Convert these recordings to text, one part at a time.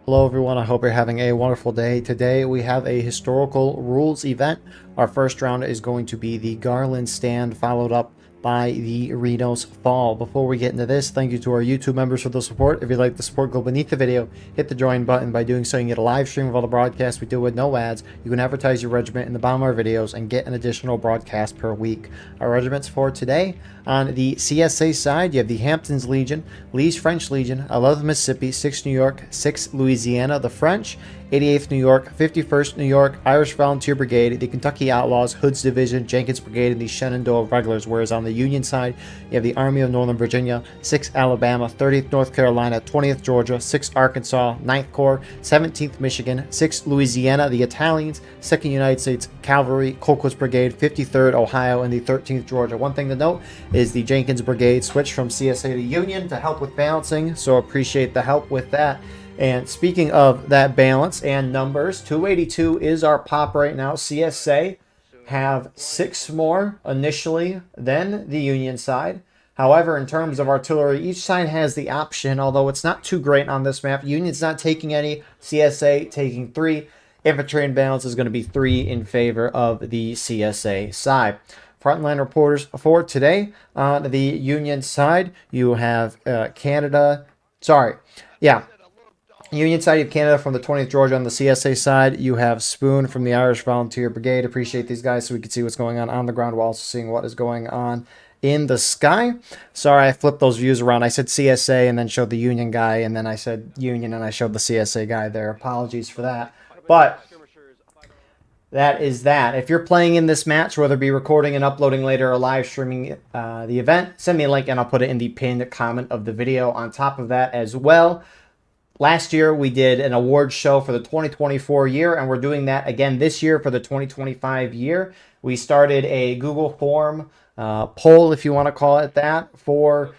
Hello everyone, I hope you're having a wonderful day. Today we have a historical rules event. Our first round is going to be the Garland stand, followed up by the Reno's fall. Before we get into this, thank you to our YouTube members for the support. If you'd like the support, go beneath the video, hit the join button. By doing so, you can get a live stream of all the broadcasts we do with no ads. You can advertise your regiment in the bottom of our videos and get an additional broadcast per week. Our regiments for today, on the CSA side, you have the Hamptons Legion, Lee's French Legion, 11th Mississippi, 6th New York, 6th Louisiana, the French, 88th New York, 51st New York, Irish Volunteer Brigade, the Kentucky Outlaws, Hood's Division, Jenkins Brigade, and the Shenandoah Regulars, whereas on the Union side, you have the Army of Northern Virginia, 6th Alabama, 30th North Carolina, 20th Georgia, 6th Arkansas, 9th Corps, 17th Michigan, 6th Louisiana, the Italians, 2nd United States Cavalry, Colquitt's Brigade, 53rd Ohio, and the 13th Georgia. One thing to note is the Jenkins Brigade switched from CSA to Union to help with balancing, so appreciate the help with that. And speaking of that balance and numbers, 282 is our pop right now. CSA have 6 more initially than the Union side. However, in terms of artillery, each side has the option, although it's not too great on this map. Union's not taking any, CSA taking 3. Infantry and balance is going to be 3 in favor of the CSA side. Frontline reporters for today. On the Union side, you have Union side, you have Canada from the 20th Georgia. On the CSA side, you have Spoon from the Irish Volunteer Brigade. Appreciate these guys so we can see what's going on the ground while also seeing what is going on in the sky. Sorry, I flipped those views around. I said CSA and then showed the Union guy, and then I said Union and I showed the CSA guy there. Apologies for that. But that is that. If you're playing in this match, whether it be recording and uploading later or live streaming the event, send me a link and I'll put it in the pinned comment of the video. On top of that as well, last year, we did an award show for the 2024 year, and we're doing that again this year for the 2025 year. We started a Google form poll, if you want to call it that, for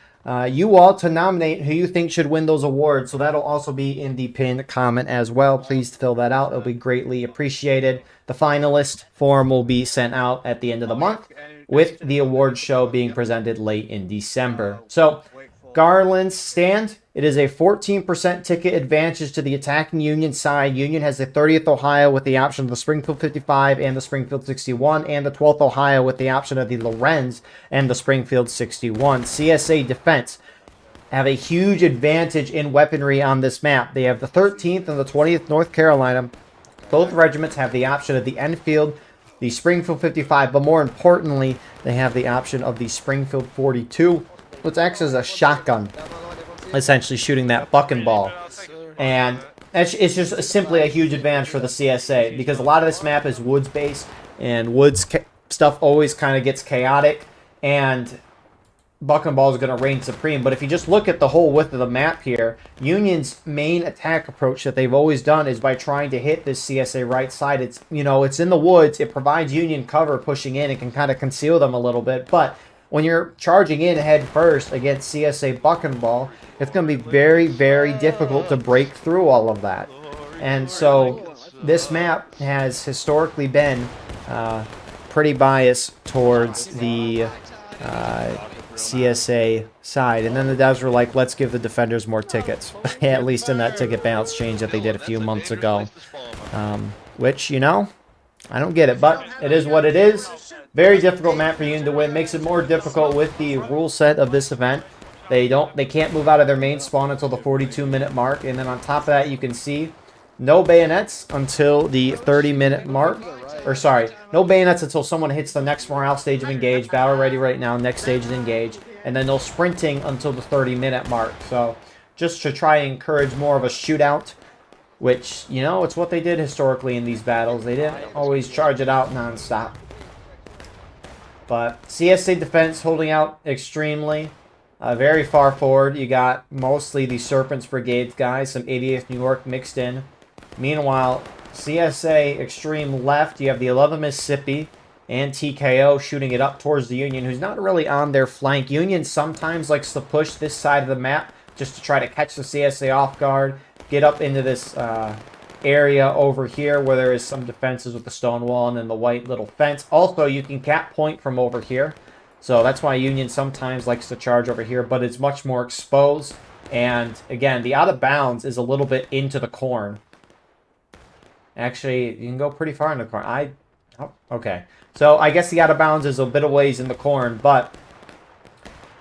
you all to nominate who you think should win those awards. So that'll also be in the pinned comment as well. Please fill that out. It'll be greatly appreciated. The finalist form will be sent out at the end of the month, with the award show being presented late in December. So Garland's stand, it is a 14% ticket advantage to the attacking Union side. Union has the 30th Ohio with the option of the Springfield 55 and the Springfield 61, and the 12th Ohio with the option of the Lorenz and the Springfield 61. CSA defense have a huge advantage in weaponry on this map. They have the 13th and the 20th North Carolina. Both regiments have the option of the Enfield, the Springfield 55, but more importantly, they have the option of the Springfield 42, which acts as a shotgun, essentially shooting that bucking ball. And it's just simply a huge advantage for the CSA, because a lot of this map is woods based, and woods stuff always kind of gets chaotic, and bucking ball is going to reign supreme. But if you just look at the whole width of the map here, Union's main attack approach that they've always done is by trying to hit this CSA right side. It's, it's in the woods. It provides Union cover pushing in. It can kind of conceal them a little bit, but when you're charging in head first against CSA bucking ball, it's going to be very, very difficult to break through all of that. And so this map has historically been pretty biased towards the CSA side. And then the devs were like, let's give the defenders more tickets, at least in that ticket balance change that they did a few months ago. Which, I don't get it, but it is what it is. Very difficult map for Union to win. Makes it more difficult with the rule set of this event. They can't move out of their main spawn until the 42-minute mark. And then on top of that, you can see no bayonets until the 30-minute mark. Or sorry, no bayonets until someone hits the next morale stage of engage. Battle ready right now. Next stage is engage. And then no sprinting until the 30-minute mark. So just to try and encourage more of a shootout, which, it's what they did historically in these battles. They didn't always charge it out nonstop. But CSA defense holding out extremely, very far forward. You got mostly the Serpents Brigade guys, some 88th New York mixed in. Meanwhile, CSA extreme left, you have the 11th Mississippi and TKO shooting it up towards the Union, who's not really on their flank. Union sometimes likes to push this side of the map just to try to catch the CSA off guard, get up into this area over here where there is some defenses with the stone wall and then the white little fence. Also, you can cap point from over here. So that's why Union sometimes likes to charge over here, but it's much more exposed. And again, the out of bounds is a little bit into the corn. Actually, you can go pretty far in the corn. Oh, okay. So I guess the out of bounds is a bit of ways in the corn, but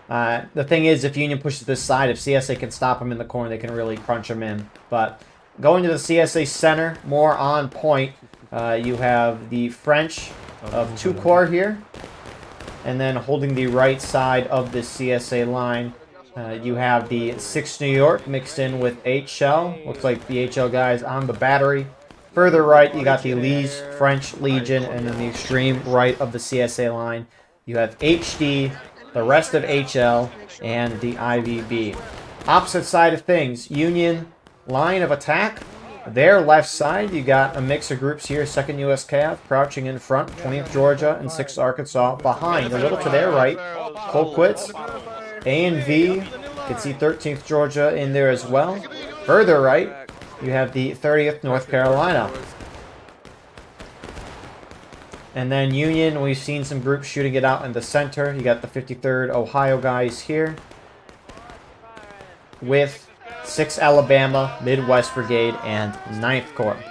the thing is, if Union pushes this side, if CSA can stop them in the corn, they can really crunch them in. But going to the CSA center, more on point, you have the French of 2 Corps here. And then holding the right side of the CSA line, you have the 6th New York mixed in with HL. Looks like the HL guys on the battery. Further right, you got the Lee's French Legion, and then the extreme right of the CSA line, you have HD, the rest of HL, and the IVB. Opposite side of things, Union line of attack. Their left side, you got a mix of groups here. 2nd U.S. Cav crouching in front, 20th Georgia and 6th Arkansas behind. A little to their right, Colquitt's, A and V. You can see 13th Georgia in there as well. Further right, you have the 30th North Carolina. And then Union, we've seen some groups shooting it out in the center. You got the 53rd Ohio guys here with 6th Alabama, Midwest Brigade, and 9th Corps.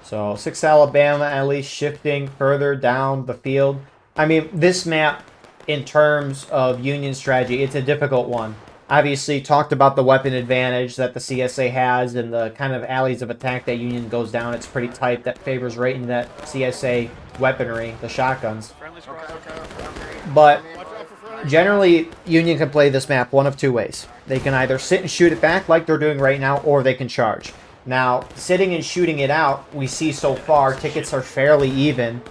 So 6th Alabama at least shifting further down the field. I mean, this map, in terms of Union strategy, it's a difficult one. Obviously, talked about the weapon advantage that the CSA has and the kind of alleys of attack that Union goes down. It's pretty tight. That favors right into that CSA weaponry, the shotguns. But generally, Union can play this map one of 2 ways. They can either sit and shoot it back like they're doing right now, or they can charge. Now, sitting and shooting it out, we see so far, tickets are fairly even,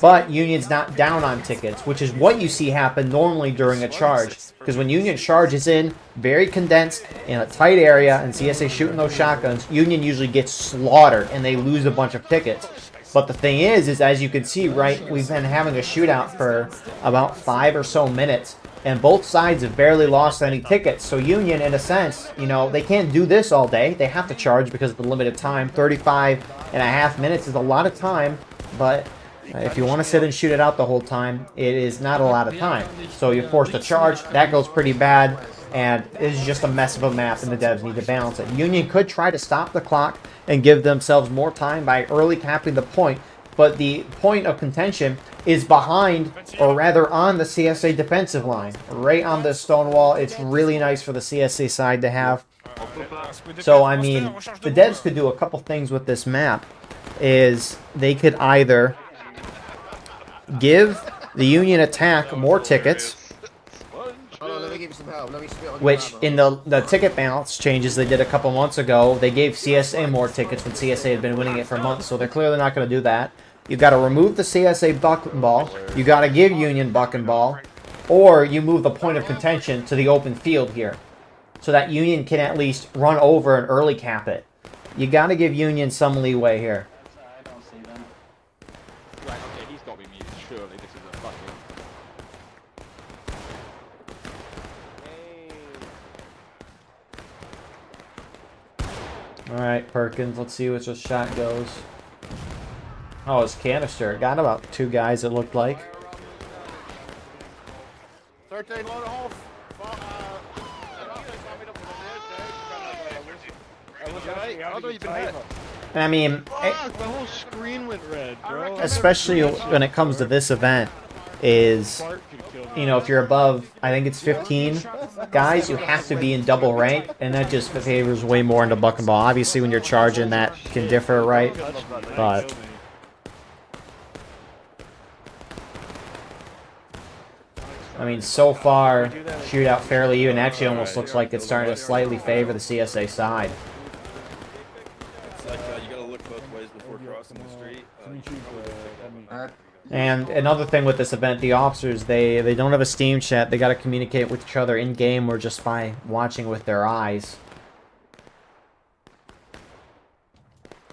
but Union's not down on tickets, which is what you see happen normally during a charge. Because when Union charges in, very condensed, in a tight area, and CSA shooting those shotguns, Union usually gets slaughtered, and they lose a bunch of tickets. But the thing is as you can see, right, we've been having a shootout for about 5 or so minutes, and both sides have barely lost any tickets. So Union, in a sense, you know, they can't do this all day. They have to charge because of the limited time. 35.5 minutes is a lot of time, but if you want to sit and shoot it out the whole time, it is not a lot of time. So you're forced to charge. That goes pretty bad, and it's just a mess of a map, and the devs need to balance it. Union could try to stop the clock and give themselves more time by early capping the point, but the point of contention is behind, or rather on, the CSA defensive line. Right on this stone wall. It's really nice for the CSA side to have. So, I mean, the devs could do a couple things with this map. Is they could either give the Union attack more tickets, which in the ticket balance changes they did a couple months ago, they gave CSA more tickets when CSA had been winning it for months, so they're clearly not going to do that. You got to remove the CSA buck and ball, you got to give Union buck and ball, or you move the point of contention to the open field here, so that Union can at least run over and early cap it. You got to give Union some leeway here. Alright, Perkins, let's see which shot goes. Oh, it's canister. It got about 2 guys, it looked like. 13 load off. I mean, the whole screen went red, bro. Especially when it comes to this event, is, you know, if you're above, I think it's 15 guys, you have to be in double rank, and that just favors way more into buck and ball. Obviously, when you're charging, that can differ, right? But I mean, so far, shootout fairly even. Actually, almost looks like it's starting to slightly favor the CSA side. It's like you gotta look both ways before crossing the street. And another thing with this event, the officers, they don't have a Steam chat. They got to communicate with each other in-game or just by watching with their eyes.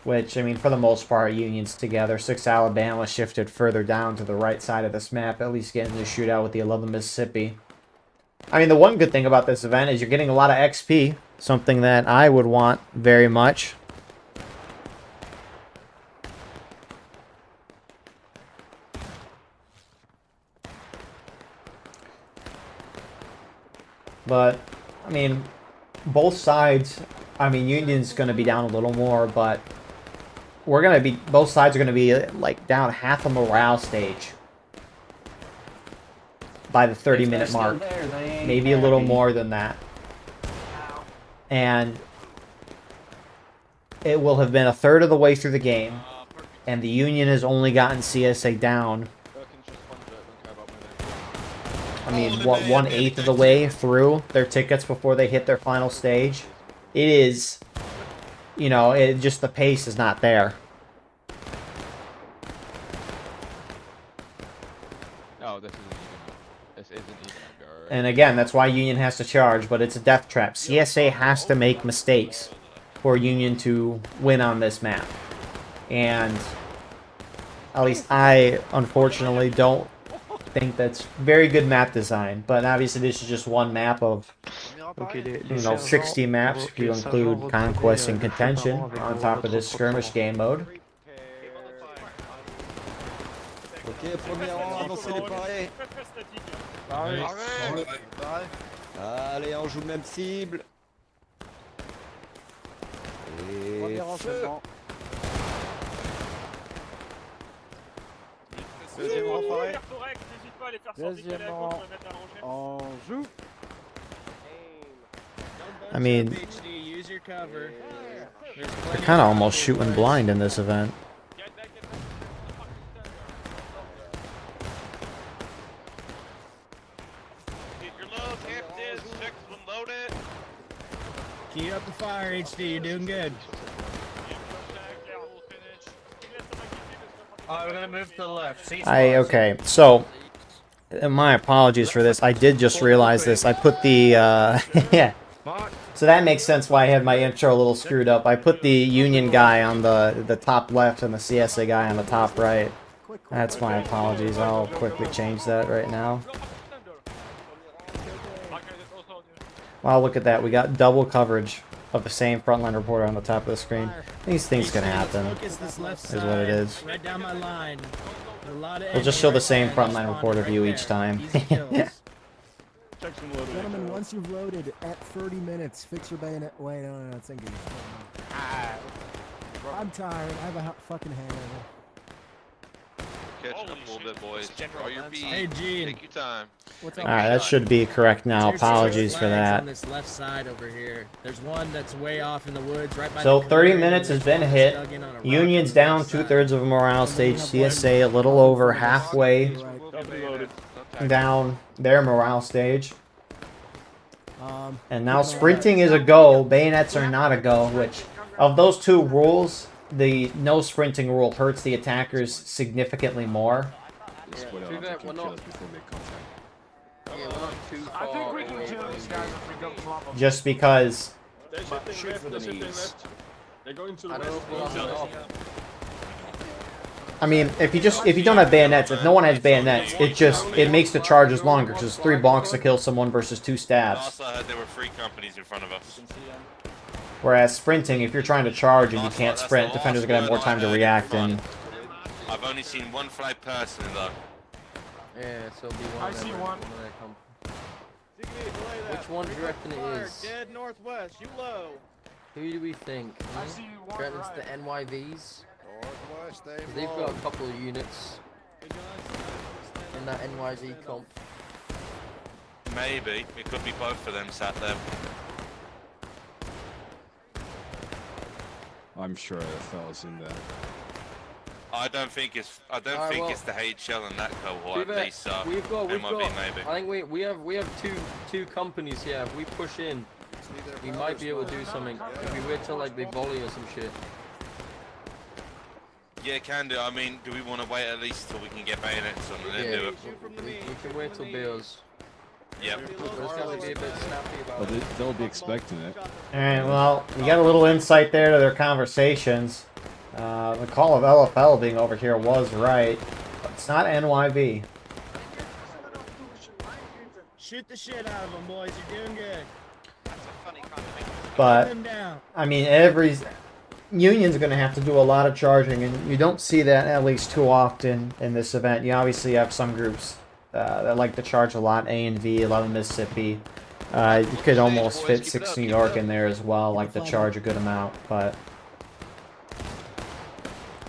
Which, I mean, for the most part, Union's together. 6 Alabama shifted further down to the right side of this map, at least getting the shootout with the 11 Mississippi. I mean, the one good thing about this event is you're getting a lot of XP, something that I would want very much. But, I mean, both sides, I mean, Union's going to be down a little more, but we're going to be, both sides are going to be, like, down half a morale stage by the 30-minute mark. Maybe a little more than that. And it will have been a third of the way through the game, and the Union has only gotten CSA down, I mean, what, 1/8 of the way through their tickets before they hit their final stage? It is, you know, it just, the pace is not there. No, this isn't even. This isn't even a guard. And again, that's why Union has to charge, but it's a death trap. CSA has to make mistakes for Union to win on this map. And at least I, unfortunately, don't think that's very good map design. But obviously this is just one map of, you know, 60 maps if you include Conquest and Contention on top of this skirmish game mode. Ok, premier rang, avancez les parés. Allez, on joue le même cible. Et feu. Deuxième rang paré. Deuxième rang en joue. I mean, they're kind of almost shooting blind in this event. Keep up the fire, HD. You're doing good. We're gonna move to the left. Okay, so my apologies for this. I did just realize this. I put the yeah. So that makes sense why I had my intro a little screwed up. I put the Union guy on the top left and the CSA guy on the top right. That's my apologies. I'll quickly change that right now. Wow, look at that. We got double coverage of the same frontline reporter on the top of the screen. These things can happen. Is what it is. Right down my line. We'll just show the same frontline reporter view each time. Gentlemen, once you've loaded at 30 minutes, fix your bayonet. Wait, no, it's English. I'm tired. I have a fucking hangover. Catching up a little bit, boys. Draw your beat. Hey, Gene. Take your time. Alright, that should be correct now. Apologies for that. On this left side over here. There's one that's way off in the woods, right by So the 30 corner. minutes has been hit. Union's down 2/3 of a morale stage. CSA a little over halfway down their morale stage. And now sprinting is a go. Bayonets are not a go, which of those two rules, the no sprinting rule hurts the attackers significantly more. I think we can kill these guys if we go come up. Just because Shoot for the knees. They're going to the I mean, if you don't have bayonets, if no one has bayonets, it makes the charges longer because it's 3 bonks to kill someone versus 2 stabs. Also heard there were 3 companies in front of us. Whereas sprinting, if you're trying to charge and you can't sprint, defenders are gonna have more time to react. And I've only seen 1 flag person though. Yeah, so it'll be one. I see one. Which one do you reckon it is? Dead northwest, you low. Who do we think? I see one. Reckon it's the NYVs? Northwest, stay 'Cause they've got a couple of units in that NYV comp. Maybe. It could be both of them sat there. I'm sure the fellas in there. I don't think it's it's the HL in that cohort at least, so we've got, it might be maybe. I think we have two companies here. If we push in, we might be able to do something. If we wait till like they volley or some shit. Yeah, can do. I mean, do we want to wait at least till we can get bayonets on and then do it? We can wait till Bears. Yep. But it's gotta be a bit snappy about But it. they'll be expecting it. alright, well, you got a little insight there to their conversations. The call of LFL being over here was right, but it's not NYV. Shoot the shit out of them, boys. You're doing good. But Put them down. I mean, every Union's going to have to do a lot of charging, and you don't see that at least too often in this event. You obviously have some groups that like to charge a lot, A and V, 11 Mississippi, You could almost fit 6 New York in there as well, like to charge a good amount, but...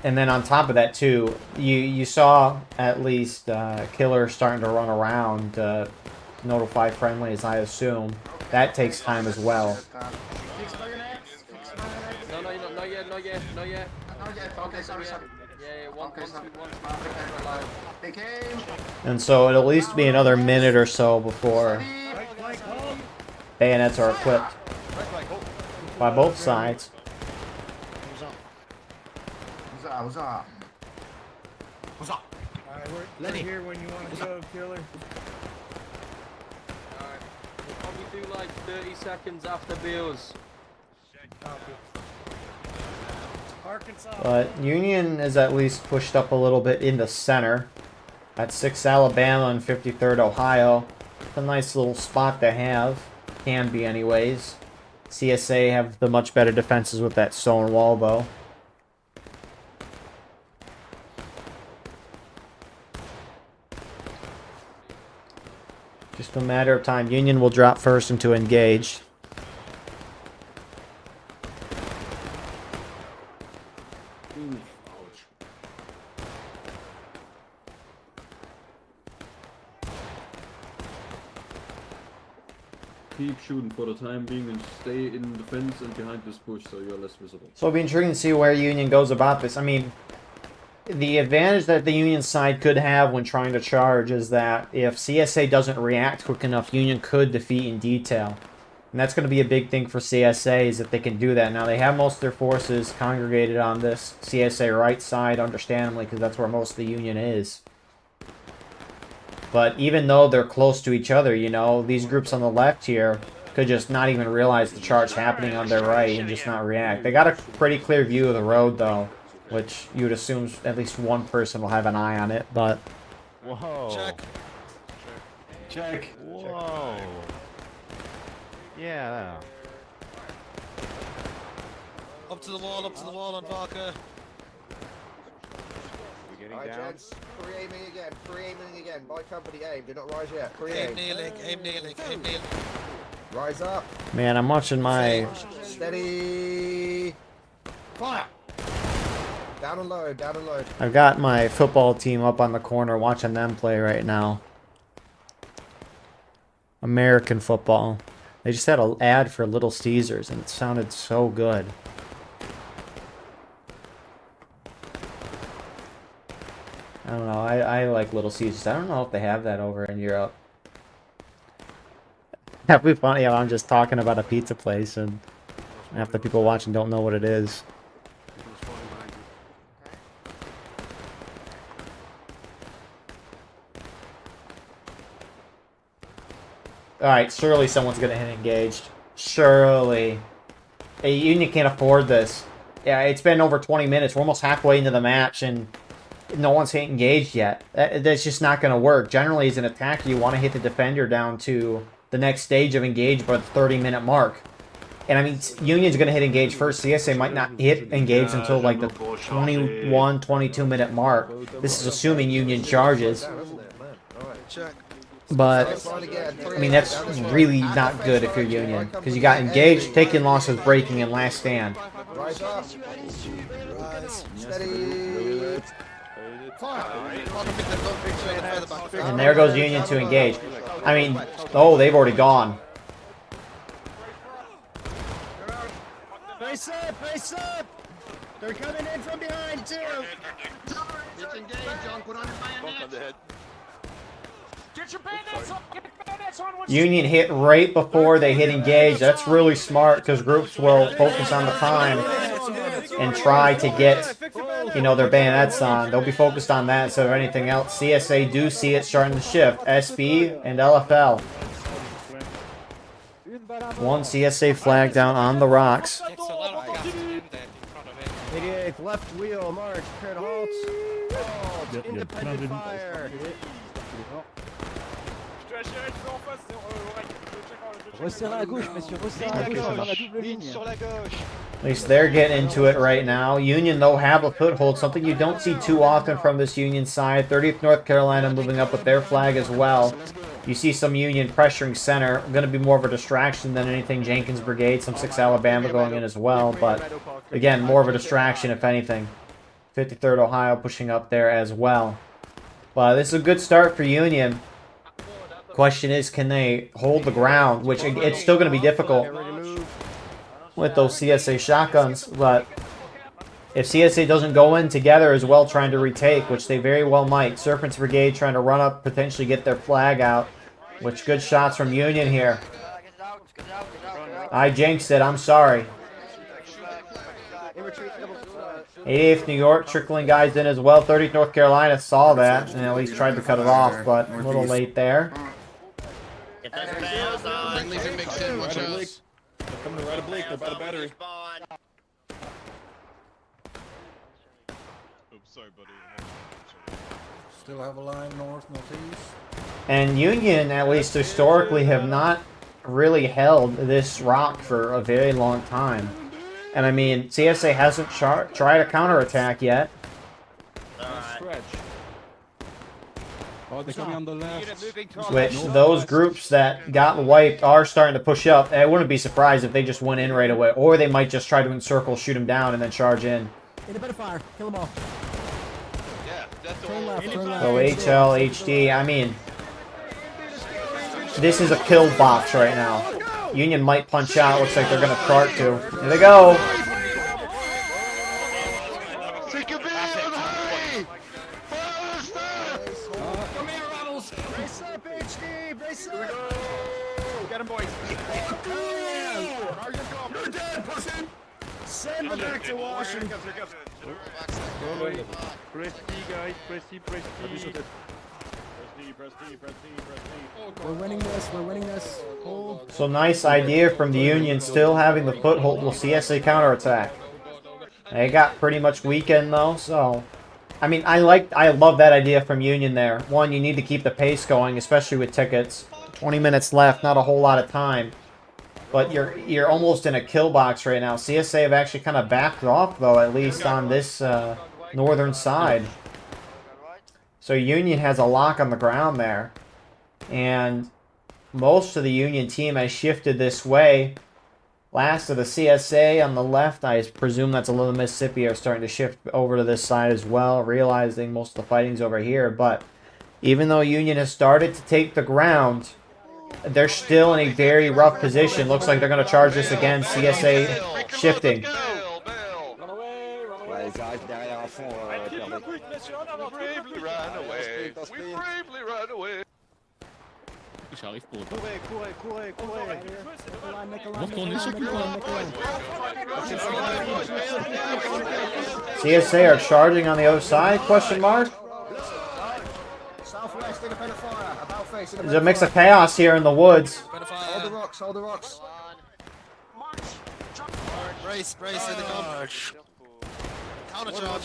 And then on top of that too, you saw at least Killer starting to run around, notify friendlies, I assume. That takes time as well. No, not yet. Okay, sorry. Yeah, one. They came. And so it'll at least be another minute or so before bayonets are equipped by both sides. What's up? Alright, we're here when you want to go, Killer. Alright. We'll probably do like 30 seconds after Bills. But Union is at least pushed up a little bit in the center. At 6th Alabama and 53rd Ohio. It's a nice little spot to have. Can be anyways. CSA have the much better defenses with that stone wall though. Just a matter of time. Union will drop first into engaged. Keep shooting for the time being and stay in defense and behind this bush so you're less visible. So it'll be intriguing to see where Union goes about this. I mean, the advantage that the Union side could have when trying to charge is that if CSA doesn't react quick enough, Union could defeat in detail. And that's going to be a big thing for CSA is that they can do that. Now, they have most of their forces congregated on this CSA right side, understandably, because that's where most of the Union is. But even though they're close to each other, you know, these groups on the left here could just not even realize the charge happening on their right and just not react. They got a pretty clear view of the road, though, which you would assume at least one person will have an eye on it, but... Whoa. Check. Whoa. Yeah. Up to the wall on Varka. Alright, gents. Free aiming again. By company aim. Do not rise yet. Free aim. Aim kneeling. Rise up. Man, I'm watching my... Steady. Fire. Down and load. I've got my football team up on the corner watching them play right now. American football. They just had an ad for Little Caesars and it sounded so good. I don't know, I like Little Caesars. I don't know if they have that over in Europe. That'd be funny if I'm just talking about a pizza place and half the people watching don't know what it is. Alright, surely someone's gonna hit engaged. Surely. Hey, Union can't afford this. Yeah, it's been over 20 minutes. We're almost halfway into the match and no one's hit engaged yet. That's just not gonna work. Generally, as an attacker, you want to hit the defender down to the next stage of engage by the 30-minute mark. And I mean, Union's gonna hit engage first. CSA might not hit engage until like the 21, 22-minute mark. This is assuming Union charges. But, I mean, that's really not good if you're Union. Because you got engaged, taking losses, breaking, and last stand. Rise up. Steady. And there goes Union to engage. I mean, oh, they've already gone. Face up! They're coming in from behind, too! It's engaged, John. Put on your bayonet. Get your bayonets on! Get your bayonets on! Union hit right before they hit engage. That's really smart because groups will focus on the time and try to get, you know, their bayonets on. They'll be focused on that instead of anything else. CSA do see it starting to shift. SB and LFL. One CSA flag down on the rocks. 88th, left wheel, march, prepare to halt. Halt, independent fire. Resserrez à gauche, messieurs, resserrez à gauche, dans la double ligne. At least they're getting into it right now. Union, though, have a foothold, something you don't see too often from this Union side. 30th North Carolina moving up with their flag as well. You see some Union pressuring center. Going to be more of a distraction than anything. Jenkins Brigade, some 6 Alabama going in as well. But again, more of a distraction if anything. 53rd Ohio pushing up there as well. But this is a good start for Union. Question is, can they hold the ground? Which it's still going to be difficult with those CSA shotguns. But if CSA doesn't go in together as well trying to retake, which they very well might. Serpent's Brigade trying to run up, potentially get their flag out. Which good shots from Union here. I jinxed it, I'm sorry. 88th New York trickling guys in as well. 30th North Carolina saw that and at least tried to cut it off, but a little late there. Friendly's in mixed in, watch out. Coming to right of Blake, they're by the battery. Oops, sorry, buddy. Still have a line north, northeast. And Union, at least historically, have not really held this rock for a very long time. And I mean, CSA hasn't tried a counterattack yet. Stretch. Oh, they're coming on the left. Which those groups that got wiped are starting to push up. I wouldn't be surprised if they just went in right away. Or they might just try to encircle, shoot them down, and then charge in. Hit a bit of fire. Kill them all. Yeah, that's Turn left, turn left. So HL, HD, I mean, this is a kill box right now. Union might punch out. Looks like they're going to start to. Here they go. Come here, rebels. Brace up, HD. Brace up. Get him, boys. You're dead, pussy. Send them back to Washington. Press T, guys. Press T, press T. We're winning this. We're winning this. Hold. So nice idea from the Union, still having the foothold. Will CSA counterattack? They got pretty much weakened though, so I mean, I love that idea from Union there. One, you need to keep the pace going, especially with tickets. 20 minutes left, not a whole lot of time. But you're almost in a kill box right now. CSA have actually kind of backed off though, at least on this northern side. So Union has a lock on the ground there. And most of the Union team has shifted this way. Last of the CSA on the left, I presume that's a little Mississippi, are starting to shift over to this side as well, realizing most of the fighting's over here. But even though Union has started to take the ground, they're still in a very rough position. Looks like they're going to charge this again. CSA shifting. bravely ran away. We bravely ran away. J'arrive pour autant. Courez. Vous retournez sur le point. CSA are charging on the other side? Question mark. Southwest, in a bit of fire. About face. There's a mix of chaos here in the woods. Hold the rocks. Hold the rocks. Brace in the gun. Counter charge.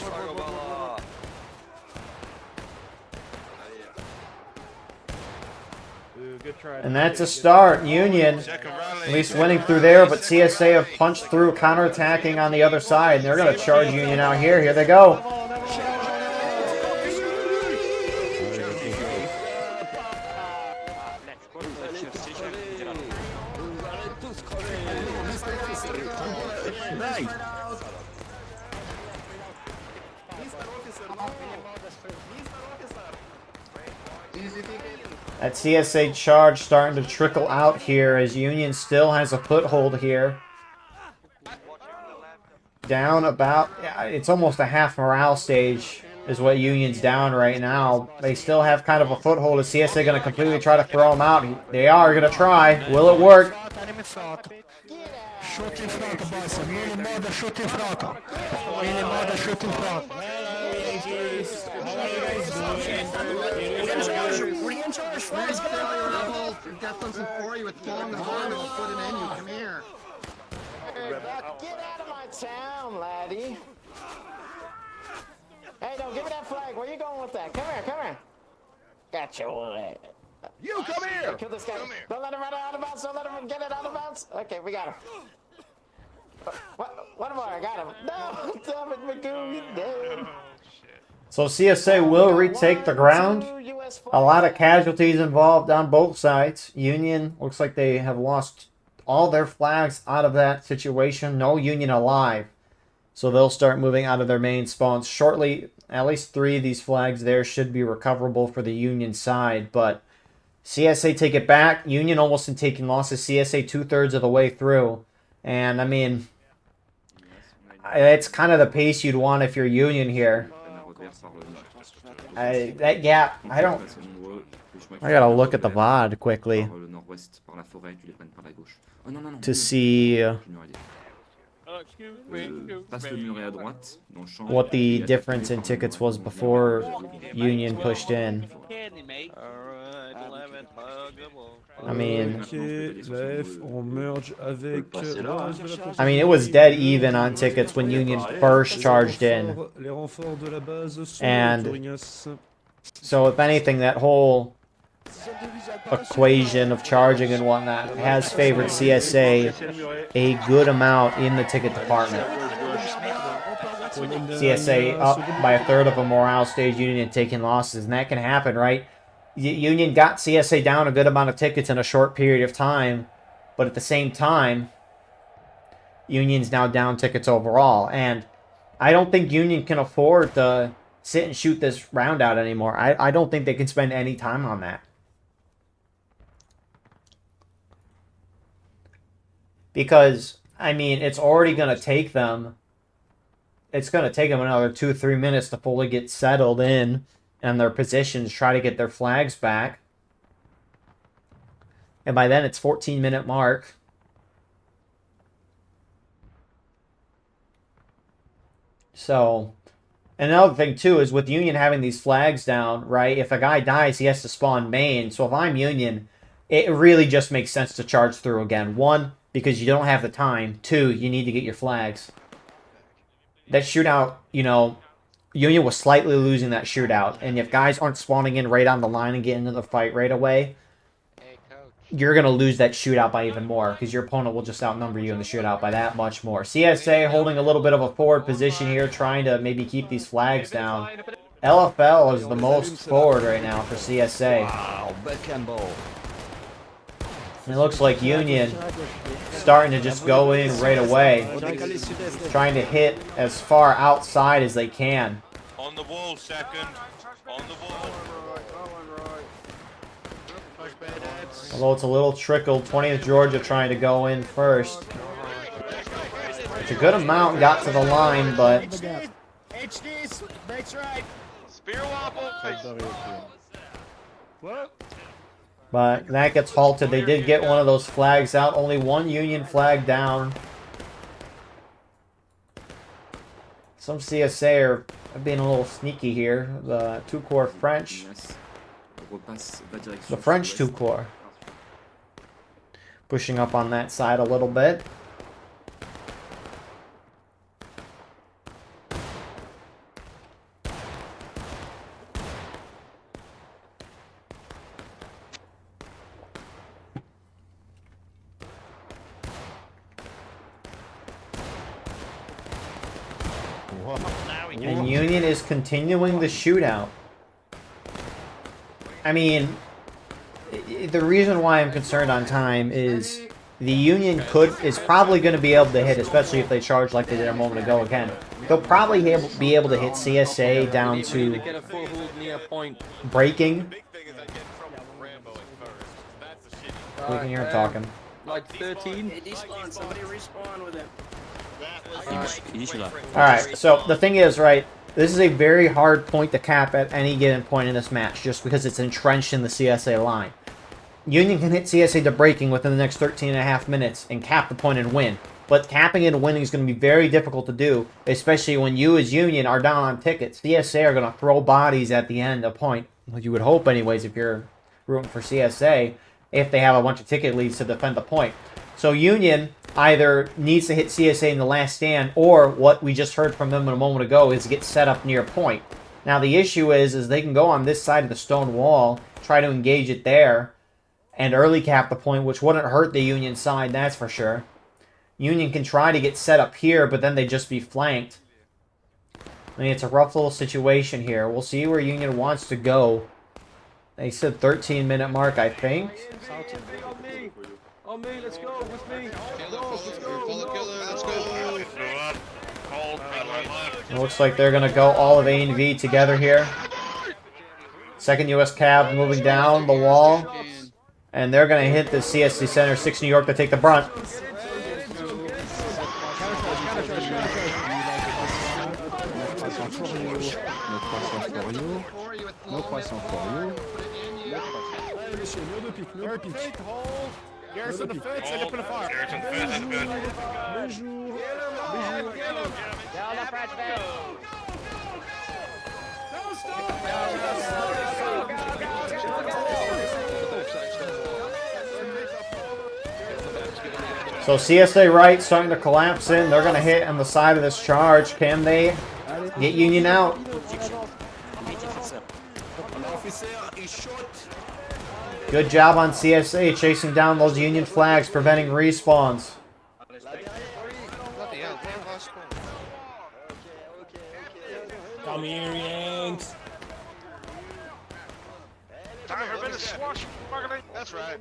Good try. And that's a start. Union at least winning through there, but CSA have punched through, counterattacking on the other side. They're going to charge Union out here. Here they go. That CSA charge starting to trickle out here as Union still has a foothold here. Down about, yeah, it's almost a half morale stage is what Union's down right now. They still have kind of a foothold. Is CSA going to completely try to throw them out? They are going to try. Will it work? Shoot in front, boys. Really mother shoot in front. Really mother shoot in front. What are you in charge for? We've got something for you with long and hard and put an end. You come here. Get out of my town, laddie. Hey, no, give me that flag. Where you going with that? Come here. Gotcha. You come here. Kill this guy. Don't let him run out of bounds. Don't let him get it out of bounds. Okay, we got him. What more? I got him. No, damn it, Magoo, you're dead. So CSA will retake the ground. A lot of casualties involved on both sides. Union looks like they have lost all their flags out of that situation. No Union alive. So they'll start moving out of their main spawns shortly. At least 3 of these flags there should be recoverable for the Union side. But CSA take it back. Union almost in taking losses. CSA 2/3 of the way through. And, I mean, it's kind of the pace you'd want if you're Union here. That gap, I gotta look at the VOD quickly to see what the difference in tickets was before Union pushed in. I mean, it was dead even on tickets when Union first charged in. And so, if anything, that whole equation of charging and whatnot has favored CSA a good amount in the ticket department. CSA up by 1/3 of a morale stage, Union taking losses, and that can happen, right? Union got CSA down a good amount of tickets in a short period of time, but at the same time, Union's now down tickets overall, and I don't think Union can afford to sit and shoot this round out anymore. I don't think they can spend any time on that. Because, I mean, it's already going to take them... It's going to take them another 2-3 minutes to fully get settled in and their positions, try to get their flags back. And by then, it's 14-minute mark. So, another thing, too, is with Union having these flags down, right? If a guy dies, he has to spawn main. So if I'm Union, it really just makes sense to charge through again. 1, because you don't have the time. 2, you need to get your flags. That shootout, you know, Union was slightly losing that shootout. And if guys aren't spawning in right on the line and getting into the fight right away, you're going to lose that shootout by even more, because your opponent will just outnumber you in the shootout by that much more. CSA holding a little bit of a forward position here, trying to maybe keep these flags down. LFL is the most forward right now for CSA. Wow, backhand ball. It looks like Union starting to just go in right away, trying to hit as far outside as they can. On the wall, second. On the wall. Although it's a little trickled, 20th Georgia trying to go in first. It's a good amount got to the line, but... HD's, makes right. Spear wobble. What? But that gets halted. They did get one of those flags out. Only 1 Union flag down. Some CSA are being a little sneaky here. The 2-Corps French. The French 2-Corps. Pushing up on that side a little bit. And Union is continuing the shootout. I mean, the reason why I'm concerned on time is the Union is probably going to be able to hit, especially if they charge like they did a moment ago again. They'll probably be able to hit CSA down to breaking. We can hear him talking. Like 13? Somebody respawn with him. Alright, so the thing is, right, this is a very hard point to cap at any given point in this match, just because it's entrenched in the CSA line. Union can hit CSA to breaking within the next 13.5 minutes and cap the point and win. But capping and winning is going to be very difficult to do, especially when you as Union are down on tickets. CSA are going to throw bodies at the end of point. Well, you would hope anyways if you're rooting for CSA, if they have a bunch of ticket leads to defend the point. So Union either needs to hit CSA in the last stand, or what we just heard from them a moment ago is get set up near point. Now the issue is they can go on this side of the stone wall, try to engage it there, and early cap the point, which wouldn't hurt the Union side, that's for sure. Union can try to get set up here, but then they'd just be flanked. I mean, it's a rough little situation here. We'll see where Union wants to go. They said 13-minute mark, I think. On me, let's go, with me. It looks like they're going to go all of A and V together here. 2nd U.S. Cav moving down the wall. And they're going to hit the CSC Center, 6 New York, to take the brunt. Garrison the fence and open a fire. Garrison the fence is good. So CSA right starting to collapse in. They're going to hit on the side of this charge. Can they get Union out? Good job on CSA chasing down those Union flags, preventing respawns. Come here, Yanks. Time for a bit of swashbuckling. That's right.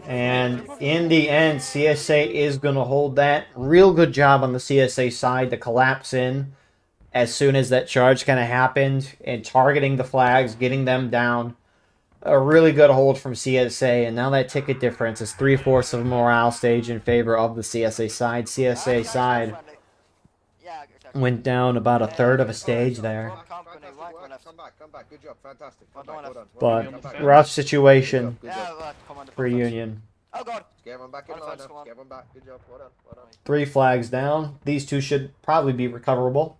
And in the end, CSA is going to hold that. Real good job on the CSA side to collapse in as soon as that charge kind of happened and targeting the flags, getting them down. A really good hold from CSA, and now that ticket difference is 3/4 of a morale stage in favor of the CSA side. CSA side went down about 1/3 of a stage there. Come back. Good job. Fantastic. Well done. But rough situation for Union. Oh God. Get everyone back in line now. Get everyone back. Good job. Well done. 3 flags down. These 2 should probably be recoverable.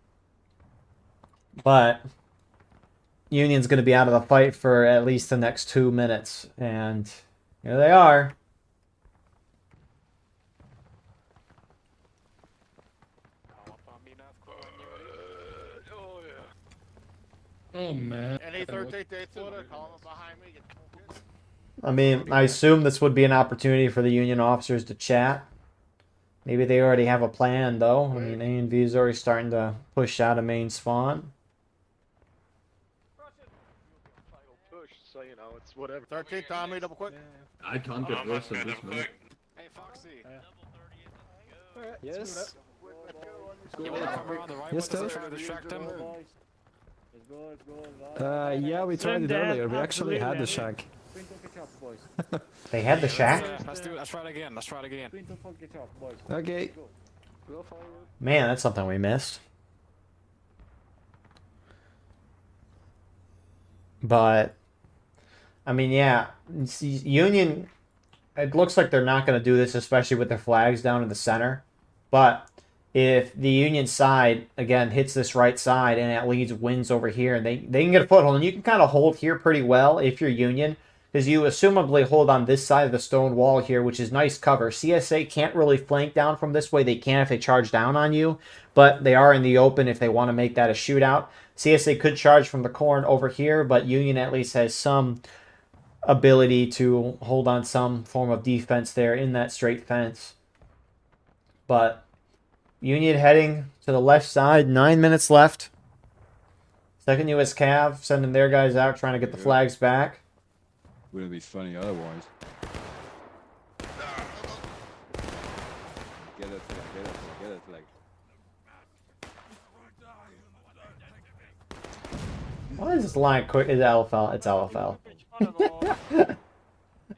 But Union's going to be out of the fight for at least the next 2 minutes. And here they are. Oh man. I mean, I assume this would be an opportunity for the Union officers to chat. Maybe they already have a plan, though. I mean, A and V is already starting to push out a main spawn. So you know it's whatever. 13th Tommy, double quick. I can't get worse than this, man. Hey, Foxy. Yes. Yes, Coach. Try to distract them. Yeah, we tried it earlier. We actually had the shack. They had the shack? Let's try it again. Okay. Man, that's something we missed. But, I mean, yeah, Union, it looks like they're not going to do this, especially with their flags down in the center. But if the Union side, again, hits this right side and it leads wins over here, and they can get a foothold, and you can kind of hold here pretty well if you're Union, because you assumably hold on this side of the stone wall here, which is nice cover. CSA can't really flank down from this way. They can if they charge down on you, but they are in the open if they want to make that a shootout. CSA could charge from the corn over here, but Union at least has some ability to hold on some form of defense there in that straight fence. But Union heading to the left side, 9 minutes left. 2nd U.S. Cav sending their guys out, trying to get the flags back. Wouldn't be funny otherwise. Get it, like. Why is this line quick? Is LFL? It's LFL.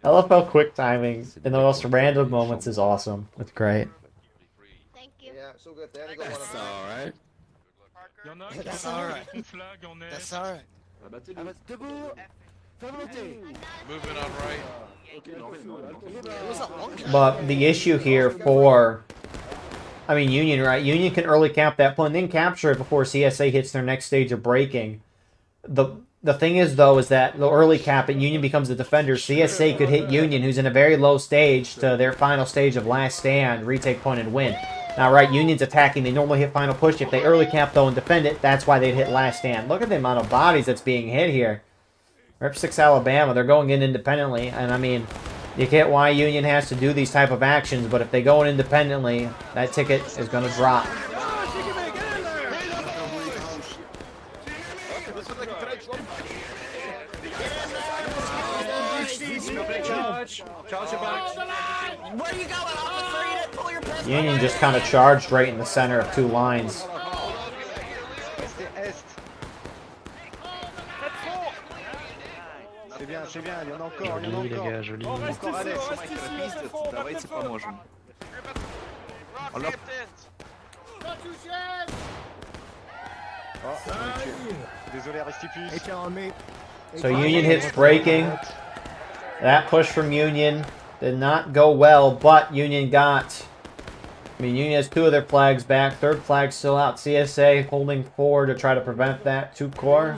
LFL quick timing in the most random moments is awesome. It's great. Thank you. Yeah, it's all good. They only got one of them. Alright. That's alright. That's alright. Moving on right. But the issue here for, I mean, Union, right? Union can early cap that point, then capture it before CSA hits their next stage of breaking. The thing is, though, is that the early cap and Union becomes the defender. CSA could hit Union, who's in a very low stage, to their final stage of last stand, retake point, and win. Now, right, Union's attacking. They normally hit final push. If they early cap, though, and defend it, that's why they'd hit last stand. Look at the amount of bodies that's being hit here. Rep 6 Alabama, they're going in independently, and I mean, You get why Union has to do these type of actions, but if they go in independently, that ticket is going to drop. Union just kind of charged right in the center of two lines. C'est bien, il y en a encore, il y en a encore. Les gars, joli. Encore allez, c'est Mike на пиздец, давайте поможем. Désolé, restez plus. So Union hits braking. That push from Union did not go well, but Union got... I mean, Union has two of their flags back. Third flag still out. CSA holding forward to try to prevent that. Two corps.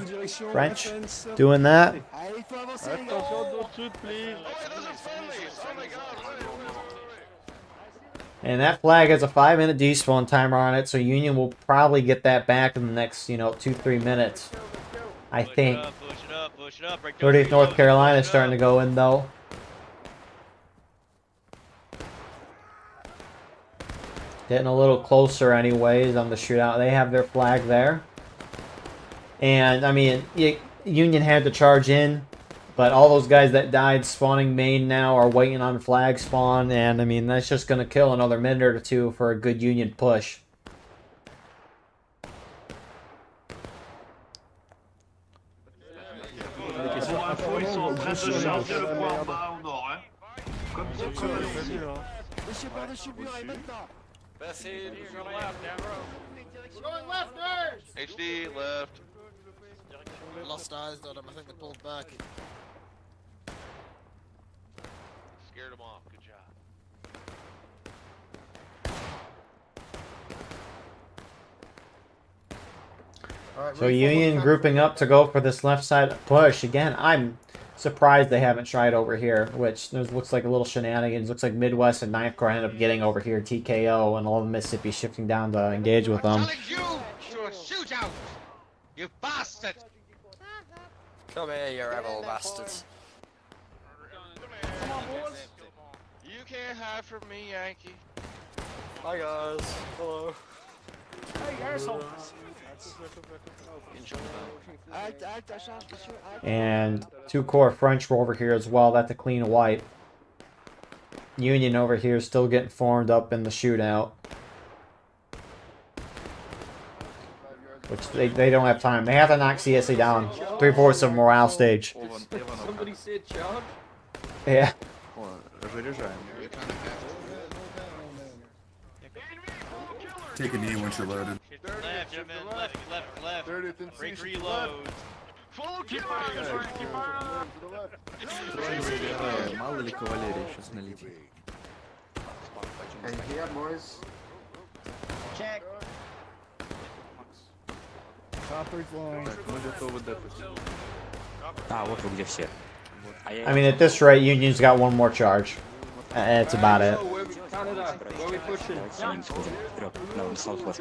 French doing that. And that flag has a 5-minute despawn timer on it, so Union will probably get that back in the next, 2-3 minutes. I think. 30th North Carolina is starting to go in, though. Getting a little closer anyways on the shootout. They have their flag there. And, I mean, Union had to charge in. But all those guys that died spawning main now are waiting on flag spawn. And, I mean, that's just going to kill another minute or two for a good Union push. HD left. Lost eyes on them. I think they pulled back. Scared him off. Good job. So Union grouping up to go for this left side push. Again, I'm surprised they haven't tried over here, which looks like a little shenanigans. Looks like Midwest and 9th Corps end up getting over here, TKO, and all of Mississippi shifting down to engage with them. Shoot out! You bastard! Come here, you rebel bastards. You can't hide from me, Yankee. Hi guys. Hello. Hey, asshole. And 2 Corps French were over here as well. That's a clean wipe. Union over here still getting formed up in the shootout. Which they don't have time. They have to knock CSA down. 3/4 of morale stage. Somebody said charge? Yeah. Take a knee once you're loaded. Left, gentlemen, left. Break reload. Full killer! Мало ли кавалерии сейчас налетит. And here, boys. Check. Copper's long. Мы готовы депать. А, вот вы где все. I mean, at this rate, Union's got one more charge. That's about it. Canada, where are we pushing? No, southwest.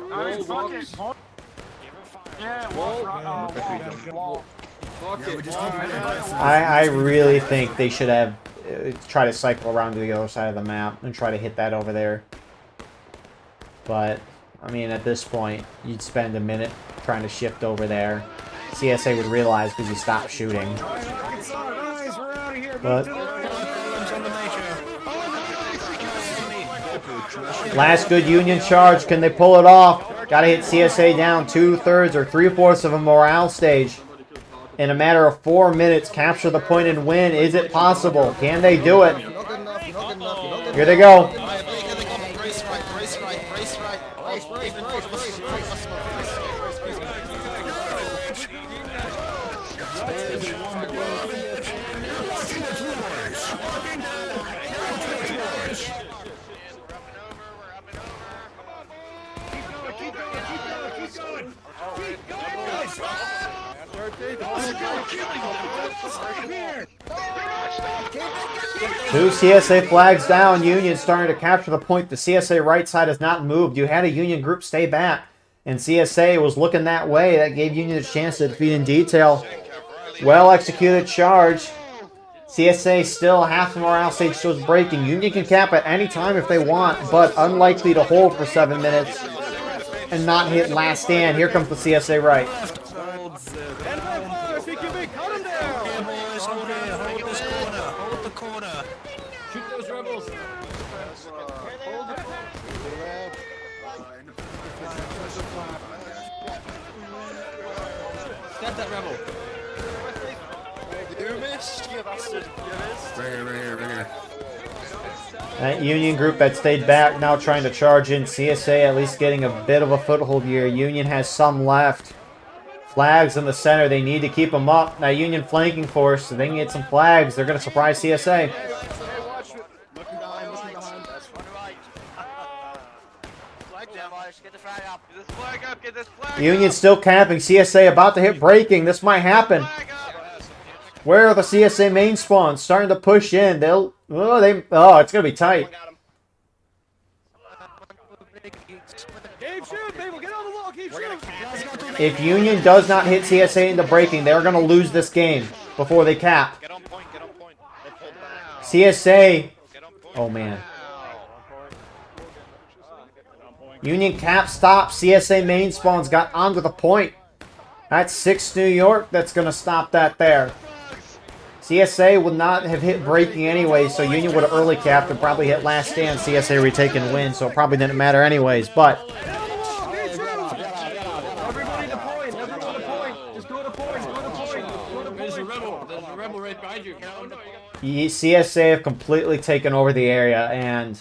I really think they should have try to cycle around to the other side of the map and try to hit that over there. But, I mean, at this point, you'd spend a minute trying to shift over there. CSA would realize because you stopped shooting. But last good Union charge. Can they pull it off? Gotta hit CSA down 2/3 or 3/4 of a morale stage. In a matter of 4 minutes, capture the point and win. Is it possible? Can they do it? Here they go. Two CSA flags down. Union starting to capture the point. The CSA right side has not moved. You had a Union group stay back, and CSA was looking that way. That gave Union a chance to defeat in detail. Well executed charge. CSA still half the morale stage still is breaking. Union can cap at any time if they want, but unlikely to hold for 7 minutes and not hit last stand. Here comes the CSA right. Shoot those rebels. Stab that rebel. You missed, you bastard. You missed. Right here, right here, right here. That Union group that stayed back now trying to charge in. CSA at least getting a bit of a foothold here. Union has some left. Flags in the center. They need to keep them up. Now Union flanking force, so they can get some flags. They're going to surprise CSA. Union still camping. CSA about to hit breaking. This might happen. Where are the CSA main spawns? Starting to push in. It's gonna be tight. If Union does not hit CSA into breaking, they're gonna lose this game before they cap. CSA. Oh man. Union cap stop. CSA main spawns got onto the point. That's 6 New York. That's gonna stop that there. CSA would not have hit breaking anyway, so Union would have early capped and probably hit last stand. CSA retaken win, so it probably didn't matter anyways. But Everybody to point. Everyone to point. Just go to point. Go to point. Go to point. There's a rebel. There's a rebel right behind you. CSA have completely taken over the area, and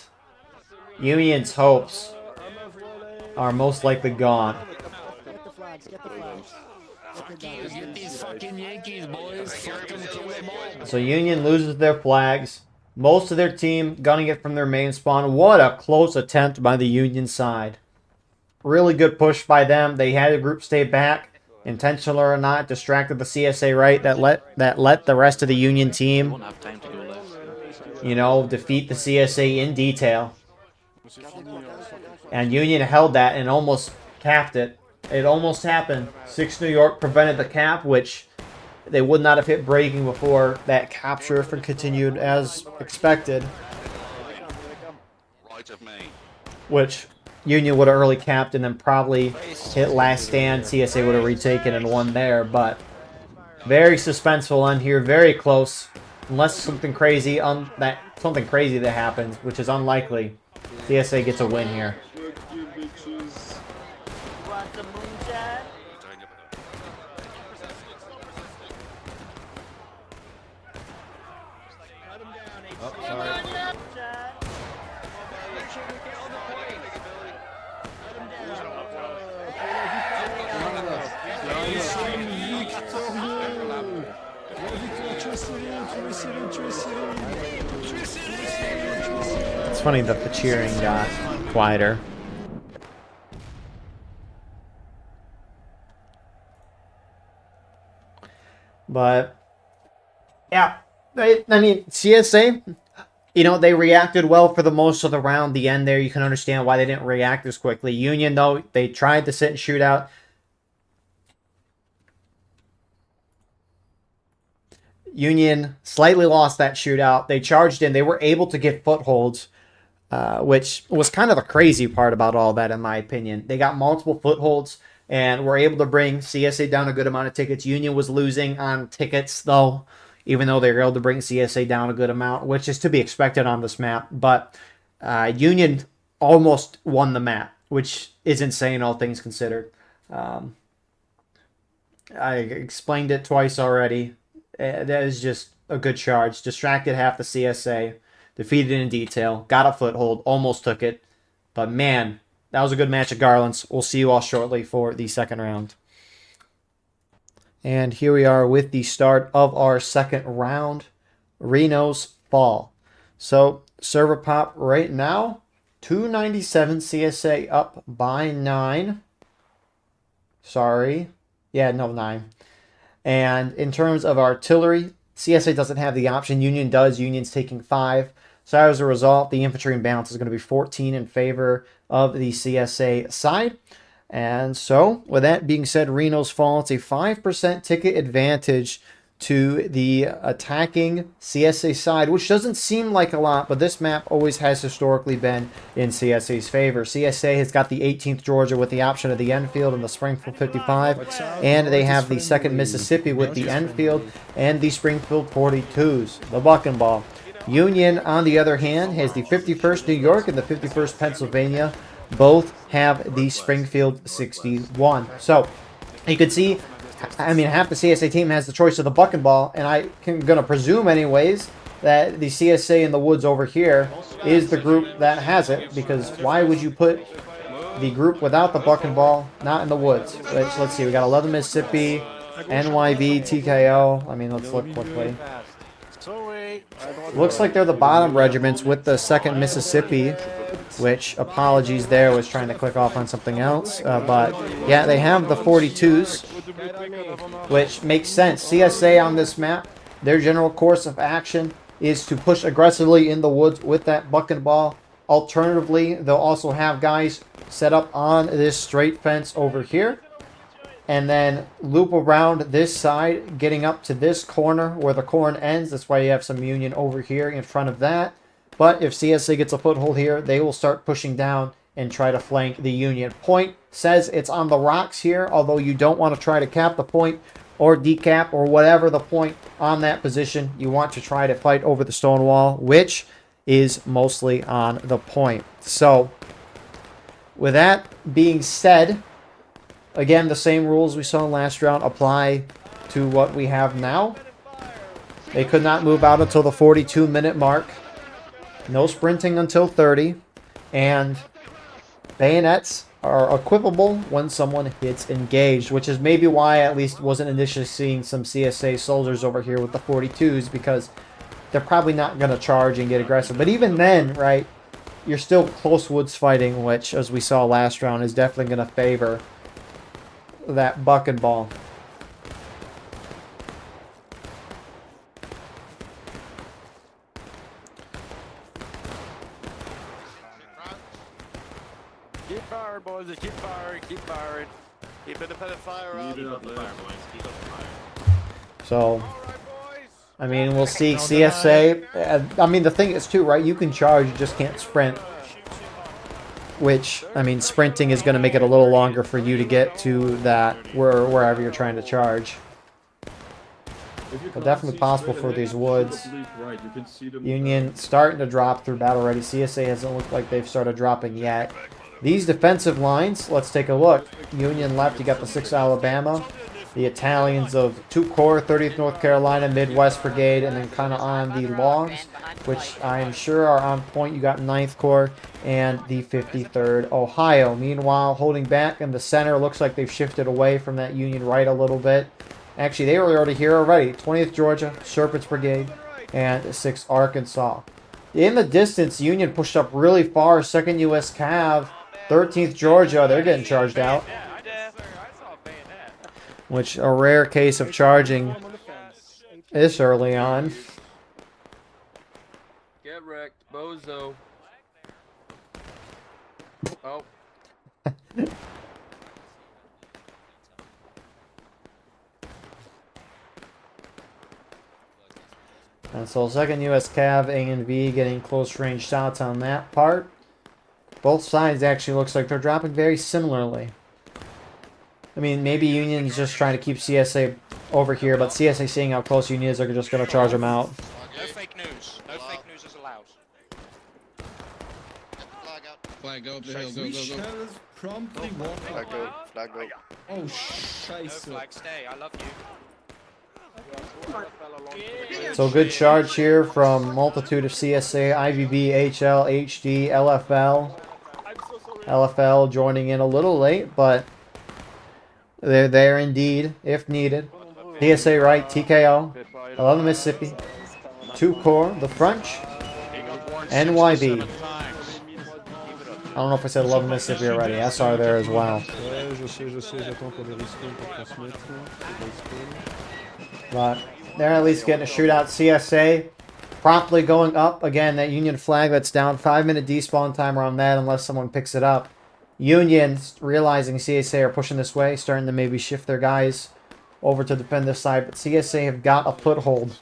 Union's hopes are most likely gone. So Union loses their flags. Most of their team gunning it from their main spawn. What a close attempt by the Union side. Really good push by them. They had a group stay back, intentional or not, distracted the CSA right. That let the rest of the Union team, defeat the CSA in detail. And Union held that and almost capped it. It almost happened. 6 New York prevented the cap, which they would not have hit breaking before that capture if it continued as expected. Which Union would have early capped and then probably hit last stand. CSA would have retaken and won there, but very suspenseful on here, very close. Unless something crazy that happens, which is unlikely. CSA gets a win here. It's funny that the cheering got quieter. But yeah, CSA, they reacted well for the most of the round. The end there, you can understand why they didn't react as quickly. Union, though, they tried to sit and shoot out. Union slightly lost that shootout. They charged in. They were able to get footholds, which was kind of the crazy part about all that, in my opinion. They got multiple footholds and were able to bring CSA down a good amount of tickets. Union was losing on tickets, though, even though they were able to bring CSA down a good amount, which is to be expected on this map. But Union almost won the map, which is insane, all things considered. I explained it twice already. That is just a good charge. Distracted half the CSA. Defeated in detail. Got a foothold. Almost took it. But man, that was a good match at Garland's. We'll see you all shortly for the second round. And here we are with the start of our second round. Reno's fall. So, server pop right now. 297 CSA up by 9. Sorry. Yeah, no, 9. And in terms of artillery, CSA doesn't have the option. Union does. Union's taking 5. So as a result, the infantry imbalance is going to be 14 in favor of the CSA side. And so, with that being said, Reno's fall. It's a 5% ticket advantage to the attacking CSA side, which doesn't seem like a lot, but this map always has historically been in CSA's favor. CSA has got the 18th Georgia with the option of the Enfield and the Springfield 55, and they have the 2nd Mississippi with the Enfield and the Springfield 42s, the buck and ball. Union, on the other hand, has the 51st New York and the 51st Pennsylvania. Both have the Springfield 61. So you can see, I mean, half the CSA team has the choice of the buck and ball, and I'm going to presume anyways that the CSA in the woods over here is the group that has it, because why would you put the group without the buck and ball not in the woods? Let's see, we got 11 Mississippi, NYV, TKO. I mean, let's look quickly. Looks like they're the bottom regiments with the 2nd Mississippi, which, apologies there, was trying to click off on something else. But, yeah, they have the 42s, which makes sense. CSA on this map, their general course of action is to push aggressively in the woods with that buck and ball. Alternatively, they'll also have guys set up on this straight fence over here, and then loop around this side, getting up to this corner where the corn ends. That's why you have some Union over here in front of that. But if CSA gets a foothold here, they will start pushing down and try to flank the Union. Point says it's on the rocks here, although you don't want to try to cap the point or decap or whatever the point on that position. You want to try to fight over the stone wall, which is mostly on the point. So, with that being said, again, the same rules we saw last round apply to what we have now. They could not move out until the 42-minute mark. No sprinting until 30. And bayonets are equipable when someone hits engaged, which is maybe why I at least wasn't initially seeing some CSA soldiers over here with the 42s, because they're probably not going to charge and get aggressive. But even then, right, you're still close woods fighting, which, as we saw last round, is definitely going to favor that buck and ball. Keep firing, boys. Keep firing. Keep firing. Keep independent fire up. Keep up the fire, boys. Keep up the fire. So, I mean, we'll see CSA. I mean, the thing is, too, right? You can charge, you just can't sprint. Which, I mean, sprinting is going to make it a little longer for you to get to that, wherever you're trying to charge. But definitely possible for these woods. Union starting to drop through battle ready. CSA hasn't looked like they've started dropping yet. These defensive lines, let's take a look. Union left, you got the 6th Alabama. The Italians of 2 Corps, 30th North Carolina, Midwest Brigade, and then kind of on the logs, which I am sure are on point. You got 9th Corps and the 53rd Ohio. Meanwhile, holding back in the center, looks like they've shifted away from that Union right a little bit. Actually, they were already here already. 20th Georgia, Serpents Brigade, and 6th Arkansas. In the distance, Union pushed up really far. 2nd U.S. Cav, 13th Georgia, they're getting charged out. Which, a rare case of charging this early on. Get wrecked, bozo. Oh. And so 2nd U.S. Cav, A and V getting close range shots on that part. Both sides actually looks like they're dropping very similarly. I mean, maybe Union's just trying to keep CSA over here, but CSA seeing how close Union is, they're just going to charge them out. No fake news. No fake news is allowed. Flag out. Flag go up the hill. Go, go, go. Promptly walk Flag go. Flag go. Oh, No scheiße. flag. Stay. I love you. So good charge here from multitude of CSA, IVB, HL, HD, LFL. LFL joining in a little late, but they're there indeed, if needed. CSA right, TKO, 11 Mississippi, 2 Corps, the French, NYV. I don't know if I said 11 Mississippi already. SR there as well. But they're at least getting a shootout. CSA promptly going up. Again, that Union flag that's down. 5-minute despawn timer on that unless someone picks it up. Union, realizing CSA are pushing this way, starting to maybe shift their guys over to defend this side, but CSA have got a foothold.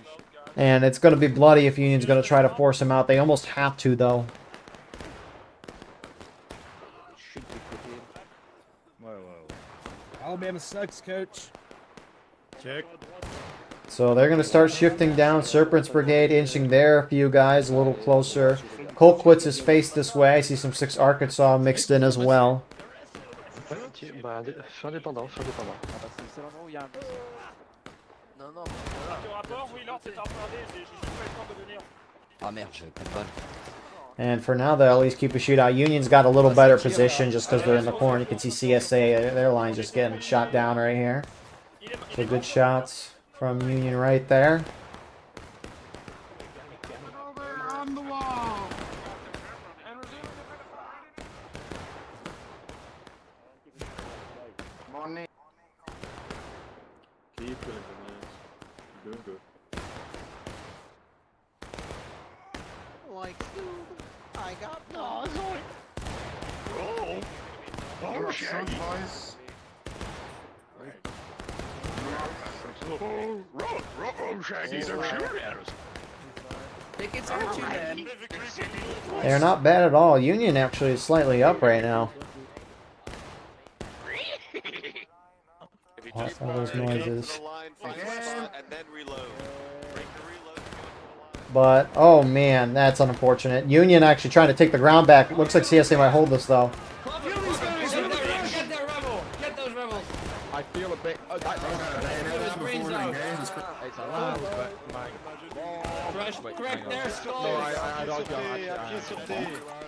And it's going to be bloody if Union's going to try to force them out. They almost have to, though. Alabama sucks, coach. Check. So they're going to start shifting down. Serpent's Brigade inching there. A few guys a little closer. Colquitt's is faced this way. I see some 6 Arkansas mixed in as well. And for now, they'll at least keep a shootout. Union's got a little better position just because they're in the corner. You can see CSA, their line just getting shot down right here. So good shots from Union right there. Keep killing them, man. You're doing good. I got Oh, Shaggy. Shaggy, they're shooting at us. Tickets are too bad. They're not bad at all. Union actually is slightly up right now. What's all those noises? But, oh man, that's unfortunate. Union actually trying to take the ground back. Looks like CSA might hold this, though. Get that rebel! Get those rebels! I feel a bit. Correct their skull!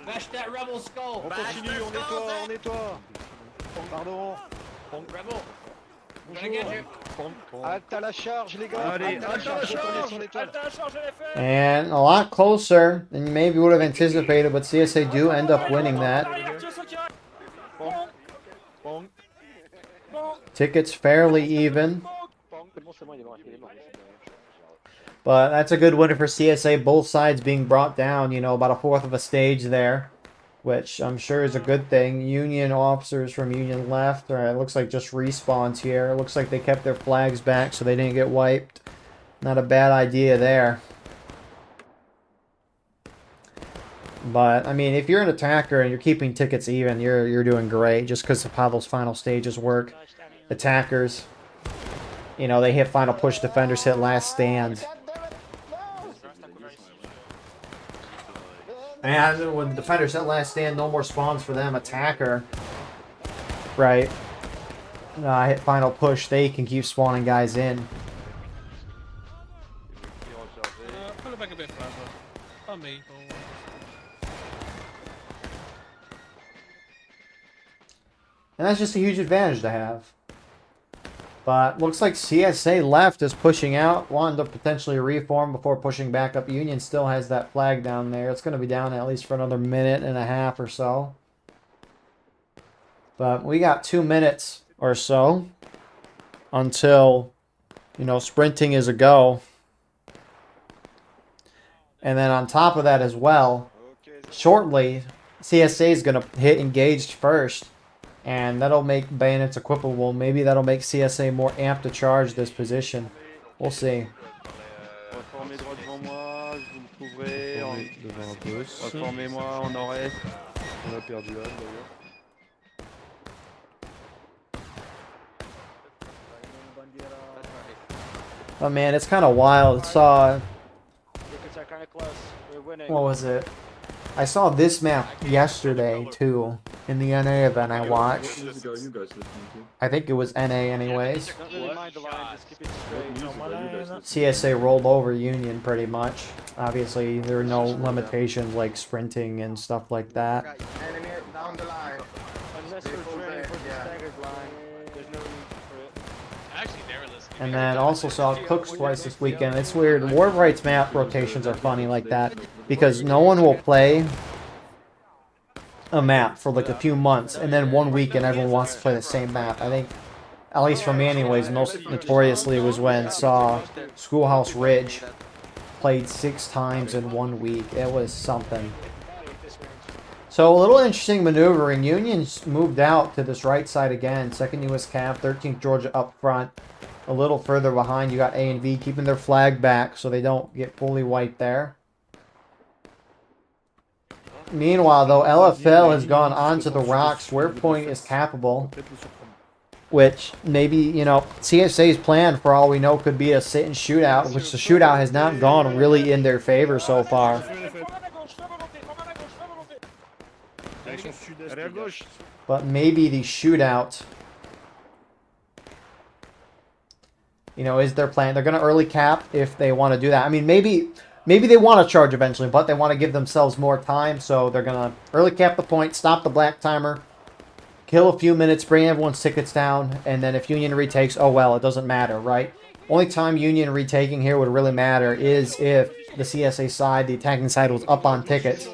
Bash that rebel skull! Bash their skull! Pardon. Rebel! I'm gonna get you! Halte à la charge, les gars! Halte à la charge, And a lot closer than you maybe would have anticipated, but CSA do end up winning that. Tickets fairly even. But that's a good winner for CSA. Both sides being brought down, you know, about a fourth of a stage there, which I'm sure is a good thing. Union officers from Union left. All right, it looks like just respawns here. It looks like they kept their flags back so they didn't get wiped. Not a bad idea there. But, I mean, if you're an attacker and you're keeping tickets even, you're doing great just because of how those final stages work. Attackers, you know, they hit final push, defenders hit last stand. And when the defenders hit last stand, no more spawns for them. Attacker, right, hit final push, they can keep spawning guys in. Pull it back a bit further. On me. And that's just a huge advantage to have. But looks like CSA left is pushing out, wanting to potentially reform before pushing back up. Union still has that flag down there. It's going to be down at least for another minute and a half or so. But we got 2 minutes or so until, you know, sprinting is a go. And then on top of that as well, shortly, CSA is going to hit engaged first. And that'll make bayonets equipable. Maybe that'll make CSA more amped to charge this position. We'll see. Oh man, it's kind of wild. What was it? I saw this map yesterday too in the NA event I watched. I think it was NA anyways. CSA rolled over Union pretty much. Obviously there were no limitations like sprinting and stuff like that. And then also saw Cooks twice this weekend. It's weird. War of Rights map rotations are funny like that because no one will play a map for like a few months and then 1 week and everyone wants to play the same map. I think, at least for me anyways, most notoriously was when saw Schoolhouse Ridge played 6 times in 1 week. It was something. So a little interesting maneuvering. Union's moved out to this right side again. 2nd U.S. Cav, 13th Georgia up front. a little further behind. You got A and V keeping their flag back so they don't get fully wiped there. Meanwhile, though, LFL has gone onto the rocks where point is capable. Which maybe, you know, CSA's plan, for all we know, could be a sit-and shootout, which the shootout has not gone really in their favor so far. But maybe the shootout, you know, is their plan. They're going to early cap if they want to do that. I mean, maybe they want to charge eventually, but they want to give themselves more time, so they're going to early cap the point, stop the black timer, kill a few minutes, bring everyone's tickets down, and then if Union retakes, oh well, it doesn't matter, right? Only time Union retaking here would really matter is if the CSA side, the attacking side, was up on tickets,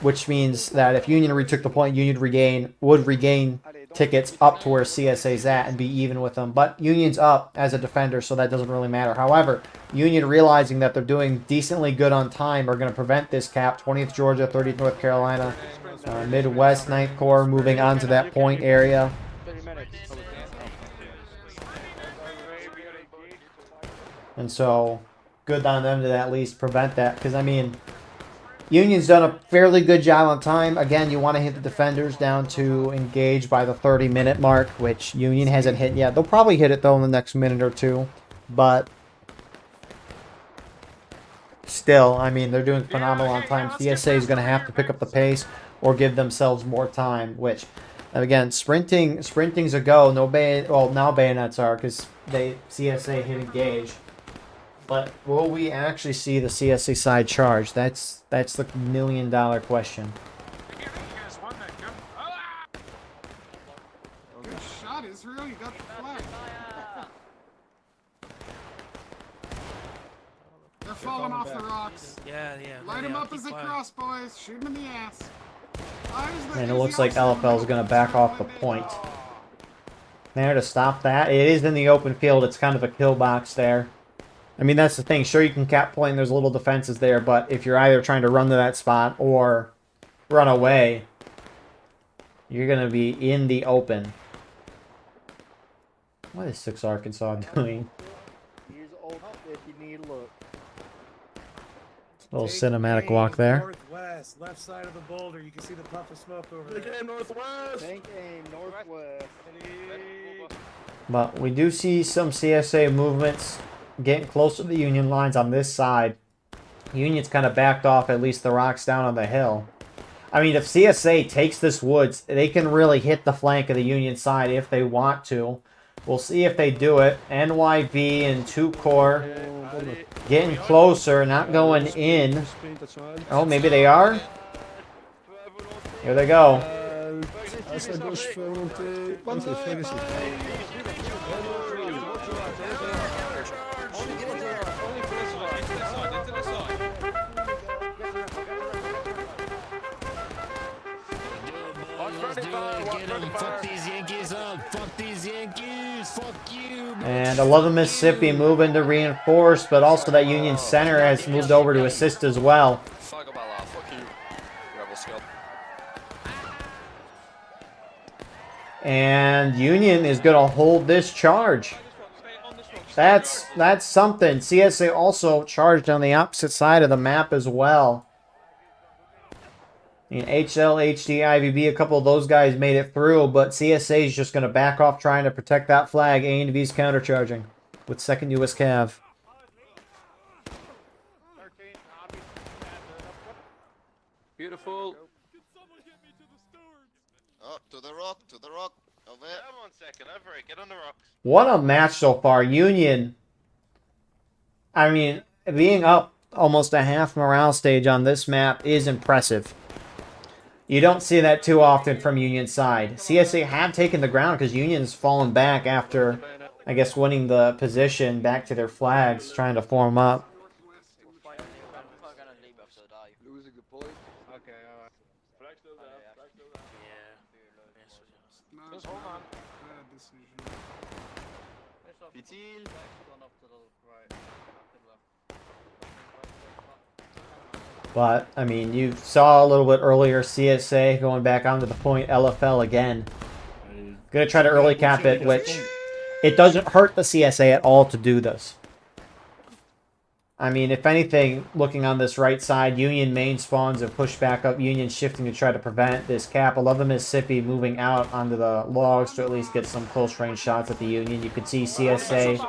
which means that if Union retook the point, Union would regain tickets up to where CSA's at and be even with them. But Union's up as a defender, so that doesn't really matter. However, Union, realizing that they're doing decently good on time, are going to prevent this cap. 20th Georgia, 30th North Carolina, Midwest 9th Corps moving on to that point area. And so, good on them to at least prevent that. Because, I mean, Union's done a fairly good job on time. Again, you want to hit the defenders down to engage by the 30-minute mark, which Union hasn't hit yet. They'll probably hit it, though, in the next minute or two. But still, I mean, they're doing phenomenal on time. CSA is going to have to pick up the pace or give themselves more time, which, again, sprinting's a go. No well, now bayonets are, because CSA hit engage. But will we actually see the CSA side charge? That's the $1 million question. Good shot, Israel. You got the flag. They're falling off the rocks. Yeah. Light them up as they cross, boys. Shoot them in the ass. And it looks like LFL is going to back off the point. There to stop that. It is in the open field. It's kind of a kill box there. I mean, that's the thing. Sure, you can cap point and there's little defenses there, but if you're either trying to run to that spot or run away, you're going to be in the open. What is 6 Arkansas doing? Here's old if you need a look. Little cinematic walk there. Northwest, left side of the boulder. You can see the puff of smoke over there. Take aim northwest. Take aim northwest. But we do see some CSA movements getting close to the Union lines on this side. Union's kind of backed off at least the rocks down on the hill. I mean, if CSA takes this woods, they can really hit the flank of the Union side if they want to. We'll see if they do it. NYV and 2 Corps getting closer, not going in. Oh, maybe they are? Here they go. Fuck these Yankees up. Fuck these Yankees. Fuck you. And 11 Mississippi moving to reinforce, but also that Union center has moved over to assist as well. And Union is going to hold this charge. That's something. CSA also charged on the opposite side of the map as well. I mean, HL, HD, IVB, a couple of those guys made it through, but CSA is just going to back off trying to protect that flag. A and V's countercharging with 2nd US Cav. Beautiful. Up to the rock, over there. Come on, second, over it, get on the rocks. What a match so far. Union, I mean, being up almost a half morale stage on this map is impressive. You don't see that too often from Union side. CSA have taken the ground because Union's fallen back after, I guess, winning the position back to their flags, trying to form up. But, I mean, you saw a little bit earlier CSA going back onto the point, LFL again. Gonna try to early cap it, which it doesn't hurt the CSA at all to do this. I mean, if anything, looking on this right side, Union main spawns have pushed back up. Union shifting to try to prevent this cap. 11 Mississippi moving out onto the logs to at least get some close range shots at the Union. You can see CSA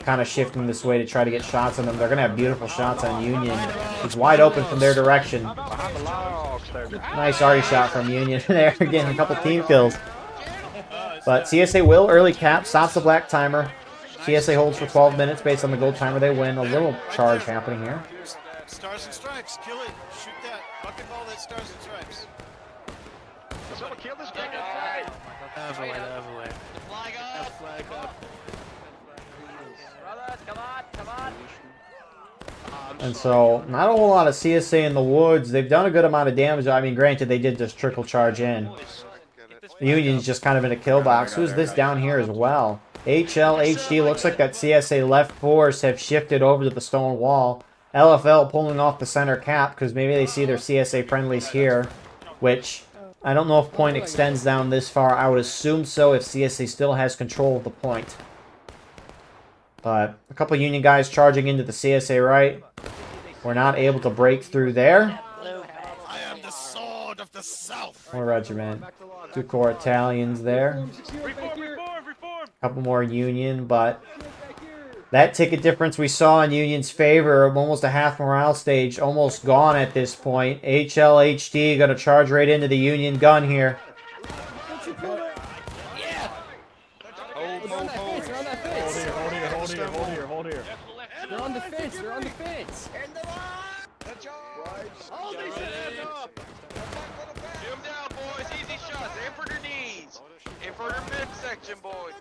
kind of shifting this way to try to get shots on them. They're going to have beautiful shots on Union. It's wide open from their direction. Nice arty shot from Union there, getting a couple team kills. But CSA will early cap, stops the black timer. CSA holds for 12 minutes based on the gold timer. They win. A little charge happening here. Stars and stripes, kill it. Shoot that. Bucketball that stars and stripes. Someone kill this guy. Flag up. Flag up. Brothers, come on, come on. And so, not a whole lot of CSA in the woods. They've done a good amount of damage. I mean, granted, they did just trickle charge in. The Union's just kind of in a kill box. Who's this down here as well? HLHD, looks like that CSA left force have shifted over to the stone wall. LFL pulling off the center cap because maybe they see their CSA friendlies here, which I don't know if point extends down this far. I would assume so if CSA still has control of the point. But a couple Union guys charging into the CSA right. We're not able to break through there. I am the sword of the South. More regiment. 2 core Italians there. Couple more Union, but that ticket difference we saw in Union's favor of almost a half morale stage, almost gone at this point. HLHD going to charge right into the Union gun here. Hold here. They're on the fence. They're on the fence. Hold these hands up. Get them down, boys. Easy shots. Aim for their knees. Aim for their midsection, boys.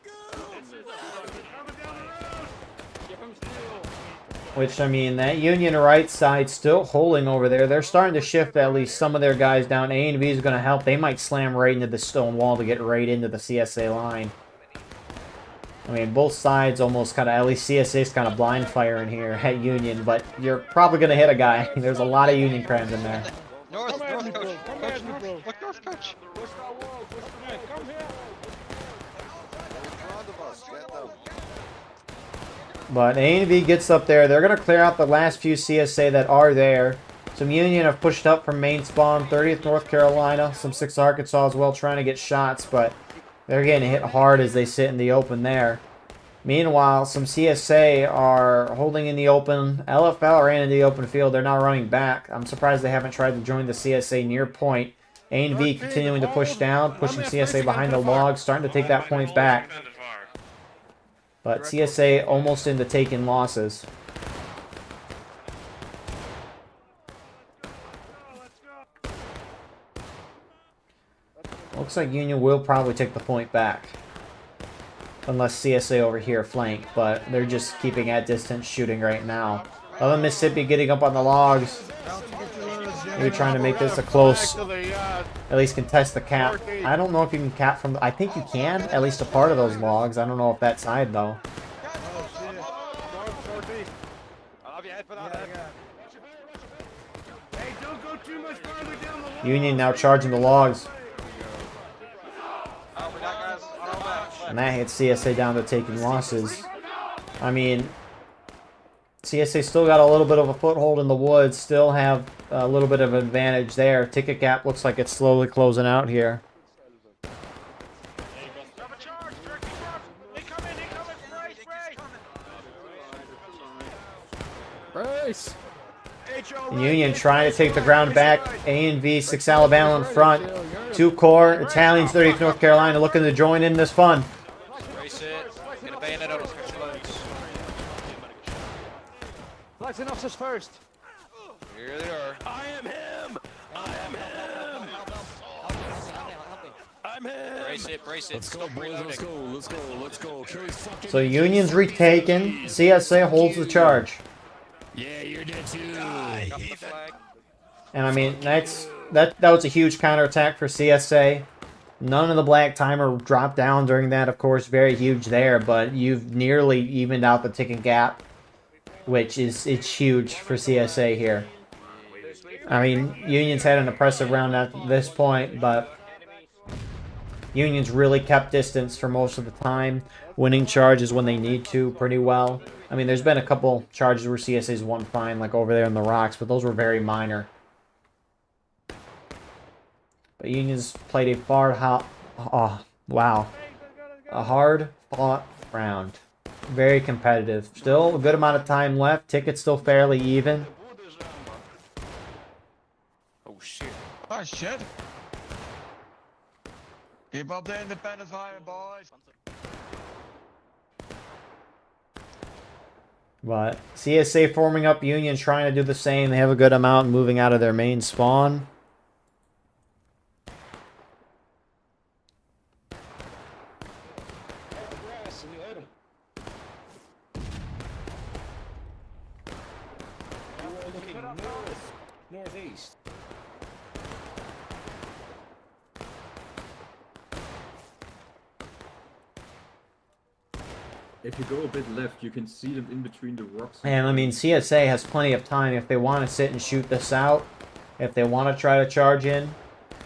Which, I mean, that Union right side still holding over there. They're starting to shift at least some of their guys down. A and B is going to help. They might slam right into the stone wall to get right into the CSA line. I mean, both sides almost kind of, at least CSA's kind of blind firing here at Union, but you're probably going to hit a guy. There's a lot of Union crams in there. North, coach. Look north, coach. Come here. But A and B gets up there. They're going to clear out the last few CSA that are there. Some Union have pushed up from main spawn, 30th North Carolina. Some 6th Arkansas as well trying to get shots, but they're getting hit hard as they sit in the open there. Meanwhile, some CSA are holding in the open. LFL ran in the open field. They're now running back. I'm surprised they haven't tried to join the CSA near point. A and B continuing to push down, pushing CSA behind the log, starting to take that point back. But CSA almost into taking losses. Looks like Union will probably take the point back. Unless CSA over here flank, but they're just keeping at distance shooting right now. Other Mississippi getting up on the logs. Maybe trying to make this a close, at least contest the cap. I don't know if you can cap from, I think you can, at least a part of those logs. I don't know if that side though. Union now charging the logs. And that hits CSA down to taking losses. I mean, CSA still got a little bit of a foothold in the woods, still have a little bit of advantage there. Ticket gap looks like it's slowly closing out here. Brace. Union trying to take the ground back. A and V, 6 Alabama in front. 2 core Italians, 30th North Carolina looking to join in this fun. Brace it. Get a bayonet out of Flags and officers first. Here they are. I am him. I am him. I'm him. Brace it. Brace it. Let's go, boys. Let's go. Let's go. Let's go. Kill these fucking. So Union's retaken. CSA holds the charge. Yeah, you're dead too. And I mean, that was a huge counterattack for CSA. None of the black timer dropped down during that, of course, very huge there, but you've nearly evened out the ticket gap, which is it's huge for CSA here. I mean, Union's had an impressive round at this point, but Union's really kept distance for most of the time, winning charges when they need to pretty well. I mean, there's been a couple charges where CSA's won fine, like over there in the rocks, but those were very minor. But Union's played a a hard-fought round. Very competitive. Still a good amount of time left. Ticket's still fairly even. Oh shit. Oh shit. Keep up the independent fire, boys. But CSA forming up Union, trying to do the same. They have a good amount moving out of their main spawn. Northeast. If you go a bit left, you can see them in between the rocks. And I mean, CSA has plenty of time if they want to sit and shoot this out. If they want to try to charge in.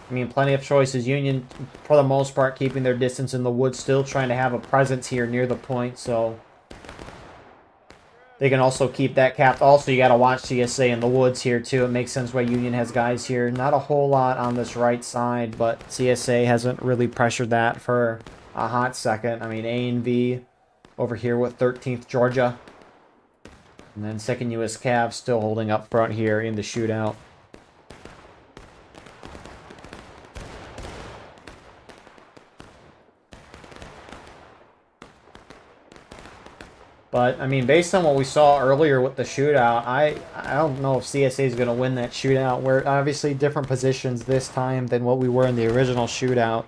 I mean, plenty of choices. Union, for the most part, keeping their distance in the woods, still trying to have a presence here near the point, so they can also keep that capped. Also, you got to watch CSA in the woods here, too. It makes sense why Union has guys here. Not a whole lot on this right side, but CSA hasn't really pressured that for a hot second. I mean, A and V over here with 13th Georgia. And then 2nd U.S. Cav still holding up front here in the shootout. But, I mean, based on what we saw earlier with the shootout, I don't know if CSA is going to win that shootout. We're obviously different positions this time than what we were in the original shootout.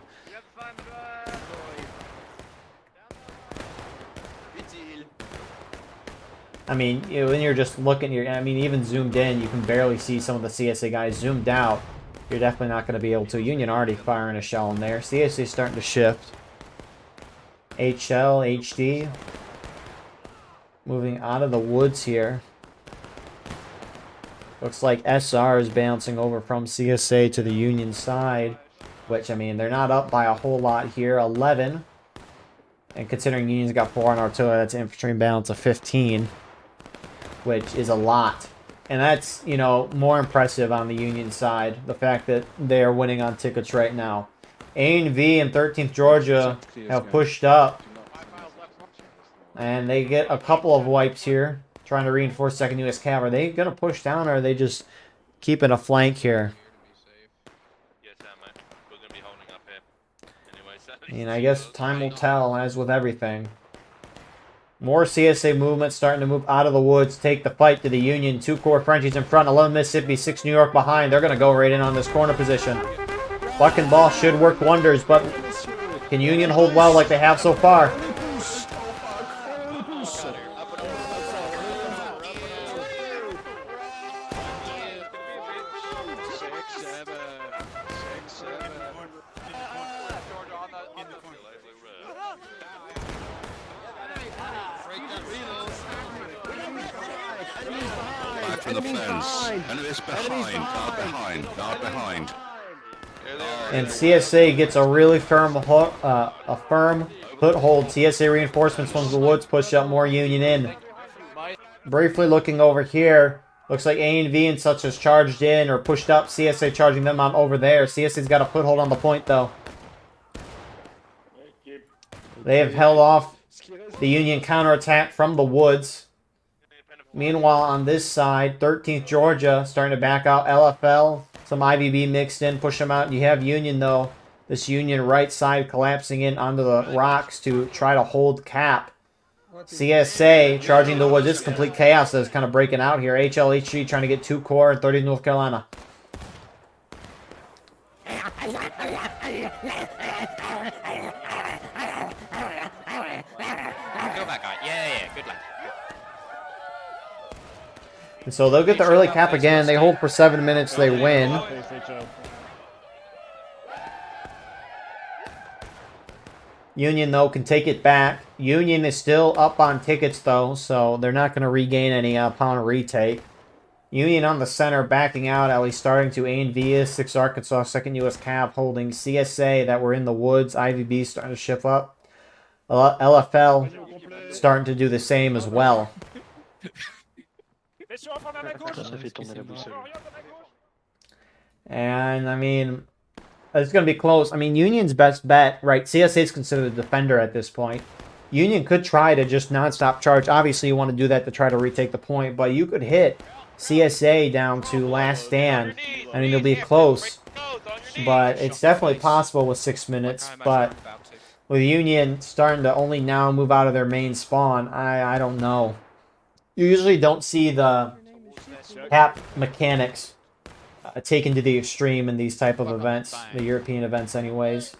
I mean, when you're just looking, even zoomed in, you can barely see some of the CSA guys. Zoomed out, you're definitely not going to be able to. Union already firing a shell in there. CSA starting to shift. HL, HD. Moving out of the woods here. Looks like SR is bouncing over from CSA to the Union side. Which, I mean, they're not up by a whole lot here. 11. And considering Union's got 4 on artillery, that's an infantry balance of 15. Which is a lot. And that's, you know, more impressive on the Union side. The fact that they are winning on tickets right now. A&V and 13th Georgia have pushed up. And they get a couple of wipes here. Trying to reinforce 2nd U.S. Cav. Are they going to push down, or are they just keeping a flank here? Yes, mate. We're going to be holding up here. Anyway, so I mean, I guess time will tell, as with everything. More CSA movement starting to move out of the woods. Take the fight to the Union. 2 core Frenchies in front. 11 Mississippi, 6 New York behind. They're going to go right in on this corner position. Bucking ball should work wonders, but can Union hold well like they have so far? From the fence. Enemies behind. Guard behind. And CSA gets a really firm foothold. CSA reinforcements from the woods push up more Union in. Briefly looking over here, looks like A&V and such has charged in or pushed up. CSA charging them on over there. CSA's got a foothold on the point though. They have held off the Union counterattack from the woods. Meanwhile, on this side, 13th Georgia starting to back out. LFL, some IVB mixed in, push them out. You have Union, though. This Union right side collapsing in onto the rocks to try to hold cap. CSA charging the woods. This is complete chaos that's kind of breaking out here. HLHG trying to get 2 core and 30 North Carolina. Go back, guy. Yeah, good luck. And so they'll get the early cap again. They hold for 7 minutes. They win. Union, though, can take it back. Union is still up on tickets, though, so they're not going to regain any upon retake. Union on the center, backing out, at least starting to. A&V is 6 Arkansas, 2nd U.S. Cav holding. CSA that were in the woods. IVB starting to shift up. LFL starting to do the same as well. And, I mean, it's going to be close. I mean, Union's best bet, right? CSA is considered a defender at this point. Union could try to just non-stop charge. Obviously, you want to do that to try to retake the point, but you could hit CSA down to last stand. I mean, it'll be close, but it's definitely possible with 6 minutes. But with Union starting to only now move out of their main spawn, I don't know. You usually don't see the cap mechanics taken to the extreme in these type of events, the European events anyways.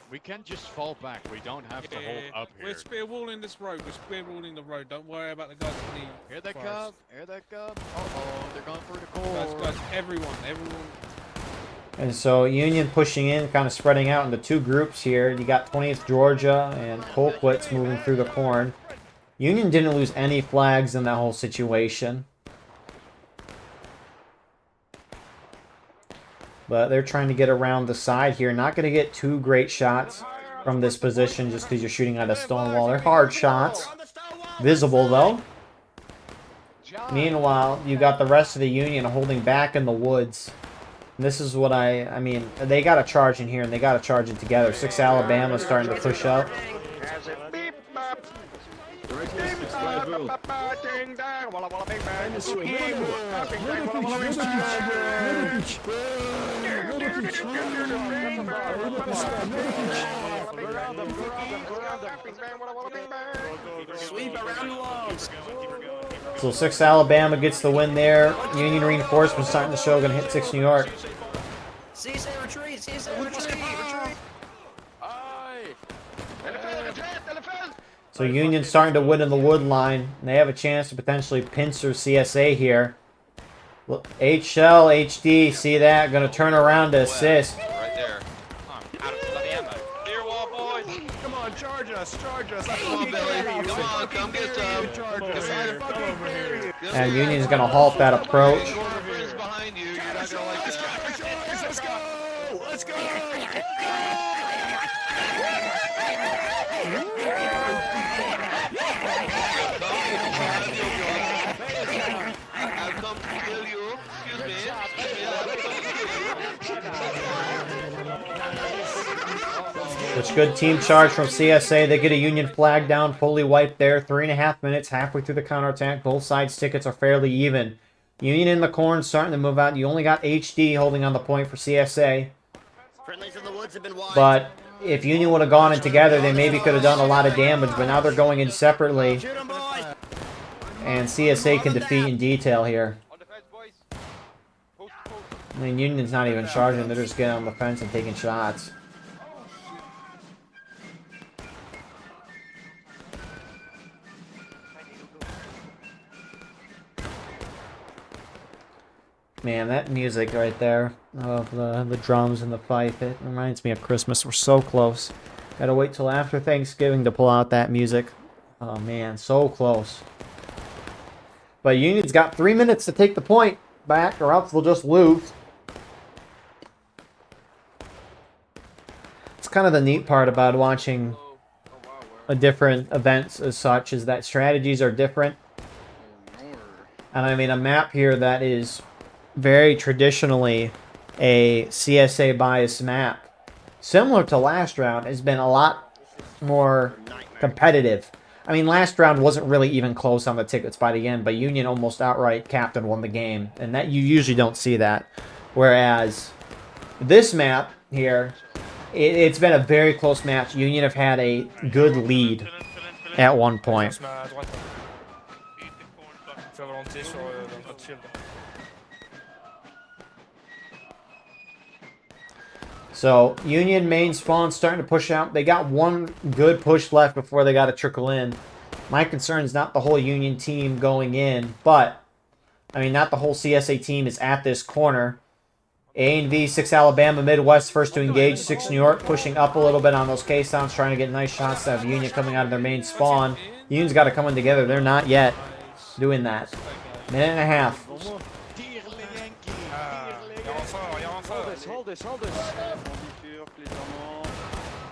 We can't just fall back. We don't have to hold up here. We're spear walling this road. We're spear walling the road. Don't worry about the guys in the... Here they come. Here they come. Uh-oh, they're going for the core. Guys, everyone. And so Union pushing in, kind of spreading out into 2 groups here. You got 20th Georgia and Colquitt's moving through the corn. Union didn't lose any flags in that whole situation. But they're trying to get around the side here. Not going to get 2 great shots from this position just because you're shooting at a stone wall. They're hard shots. Visible, though. Meanwhile, you got the rest of the Union holding back in the woods. And this is what I mean, they got to charge in here, and they got to charge it together. 6 Alabama starting to push up. So 6 Alabama gets the win there. Union reinforcements starting to show, going to hit 6 New York. CSA retreat! CSA retreat! So Union starting to win in the wood line. And they have a chance to potentially pincer CSA here. H-Shell, HD, see that? Going to turn around to assist. Right there. Out of bloody ammo. Clear wall, boys. Come on, charge us. Come on, Billy. Come on, come get some. Come over here. And Union's going to halt that approach. Behind you. You're not gonna like this. Let's go! Let's go! I've come to kill you. Excuse me. It's good team charge from CSA. They get a Union flag down, fully wiped there. 3.5 minutes, halfway through the counterattack. Both sides' tickets are fairly even. Union in the corn, starting to move out. You only got HD holding on the point for CSA. But if Union would have gone in together, they maybe could have done a lot of damage. But now they're going in separately. And CSA can defeat in detail here. I mean, Union's not even charging. They're just getting on the fence and taking shots. Man, that music right there of the drums and the fife, it reminds me of Christmas. We're so close. Gotta wait till after Thanksgiving to pull out that music. Oh man, so close. But Union's got 3 minutes to take the point back, or else they'll just lose. It's kind of the neat part about watching a different events as such, is that strategies are different. And I mean, a map here that is very traditionally a CSA bias map, similar to last round, has been a lot more competitive. I mean, last round wasn't really even close on the tickets by the end, but Union almost outright capped and won the game, and that you usually don't see that. Whereas this map here, it's been a very close match. Union have had a good lead at one point. So, Union main spawn starting to push out. They got one good push left before they got to trickle in. My concern is not the whole Union team going in, but, I mean, not the whole CSA team is at this corner. A&V, 6 Alabama, Midwest, first to engage, 6 New York, pushing up a little bit on those K-Sounds, trying to get nice shots to have Union coming out of their main spawn. Union's got to come in together. They're not yet. doing that. Minute and a half. Hold this.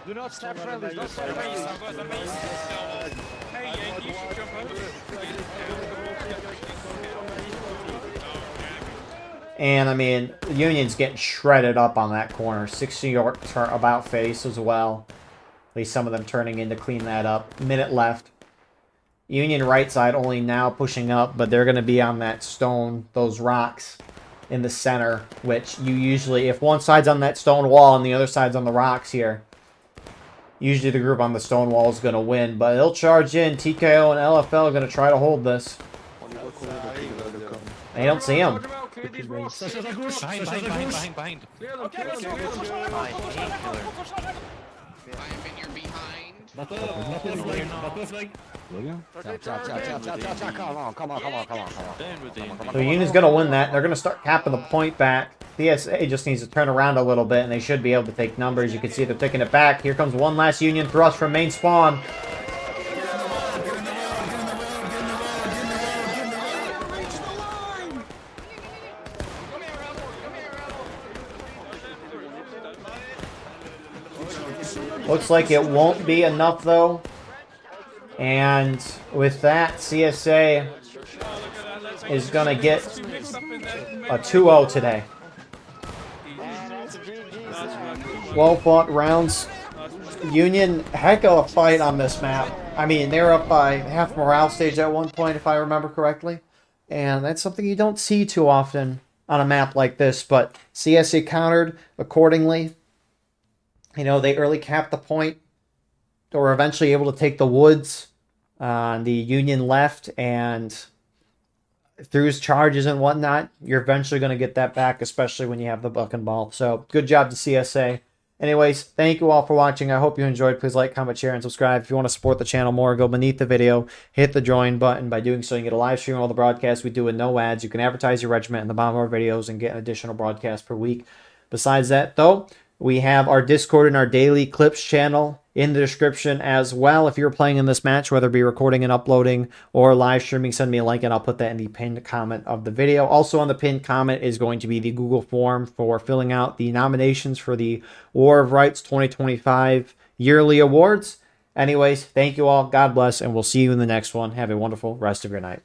Do not snap friendlies, don't snap friendlies. Hey, Yankee, you should jump over. And, I mean, the Union's getting shredded up on that corner. 60-yard about face as well. At least some of them turning in to clean that up. Minute left. Union right side only now pushing up, but they're going to be on that stone, those rocks in the center, which you usually, if one side's on that stone wall and the other side's on the rocks here, usually the group on the stone wall is going to win, but they'll charge in. TKO and LFL are going to try to hold this. They don't see him. Behind. Come on. So Union's going to win that. They're going to start capping the point back. CSA just needs to turn around a little bit, and they should be able to take numbers. You can see they're taking it back. Here comes one last Union thrust from main spawn. Looks like it won't be enough, though. And with that, CSA is going to get a 2-0 today. Well-fought rounds. Union, heck of a fight on this map. I mean, they were up by half morale stage at one point, if I remember correctly. And that's something you don't see too often on a map like this. But CSA countered accordingly. You know, they early capped the point. They were eventually able to take the woods on the Union left, and through his charges and whatnot, you're eventually going to get that back, especially when you have the buck and ball. So, good job to CSA. Anyways, thank you all for watching. I hope you enjoyed. Please like, comment, share, and subscribe. If you want to support the channel more, go beneath the video, hit the join button. By doing so, you get a live stream of all the broadcasts we do with no ads. You can advertise your regiment in the bottom of our videos and get an additional broadcast per week. Besides that, though, we have our Discord and our daily clips channel in the description as well. If you're playing in this match, whether it be recording and uploading or live streaming, send me a link and I'll put that in the pinned comment of the video. Also on the pinned comment is going to be the Google form for filling out the nominations for the War of Rights 2025 yearly awards. Anyways, thank you all. God bless, and we'll see you in the next one. Have a wonderful rest of your night.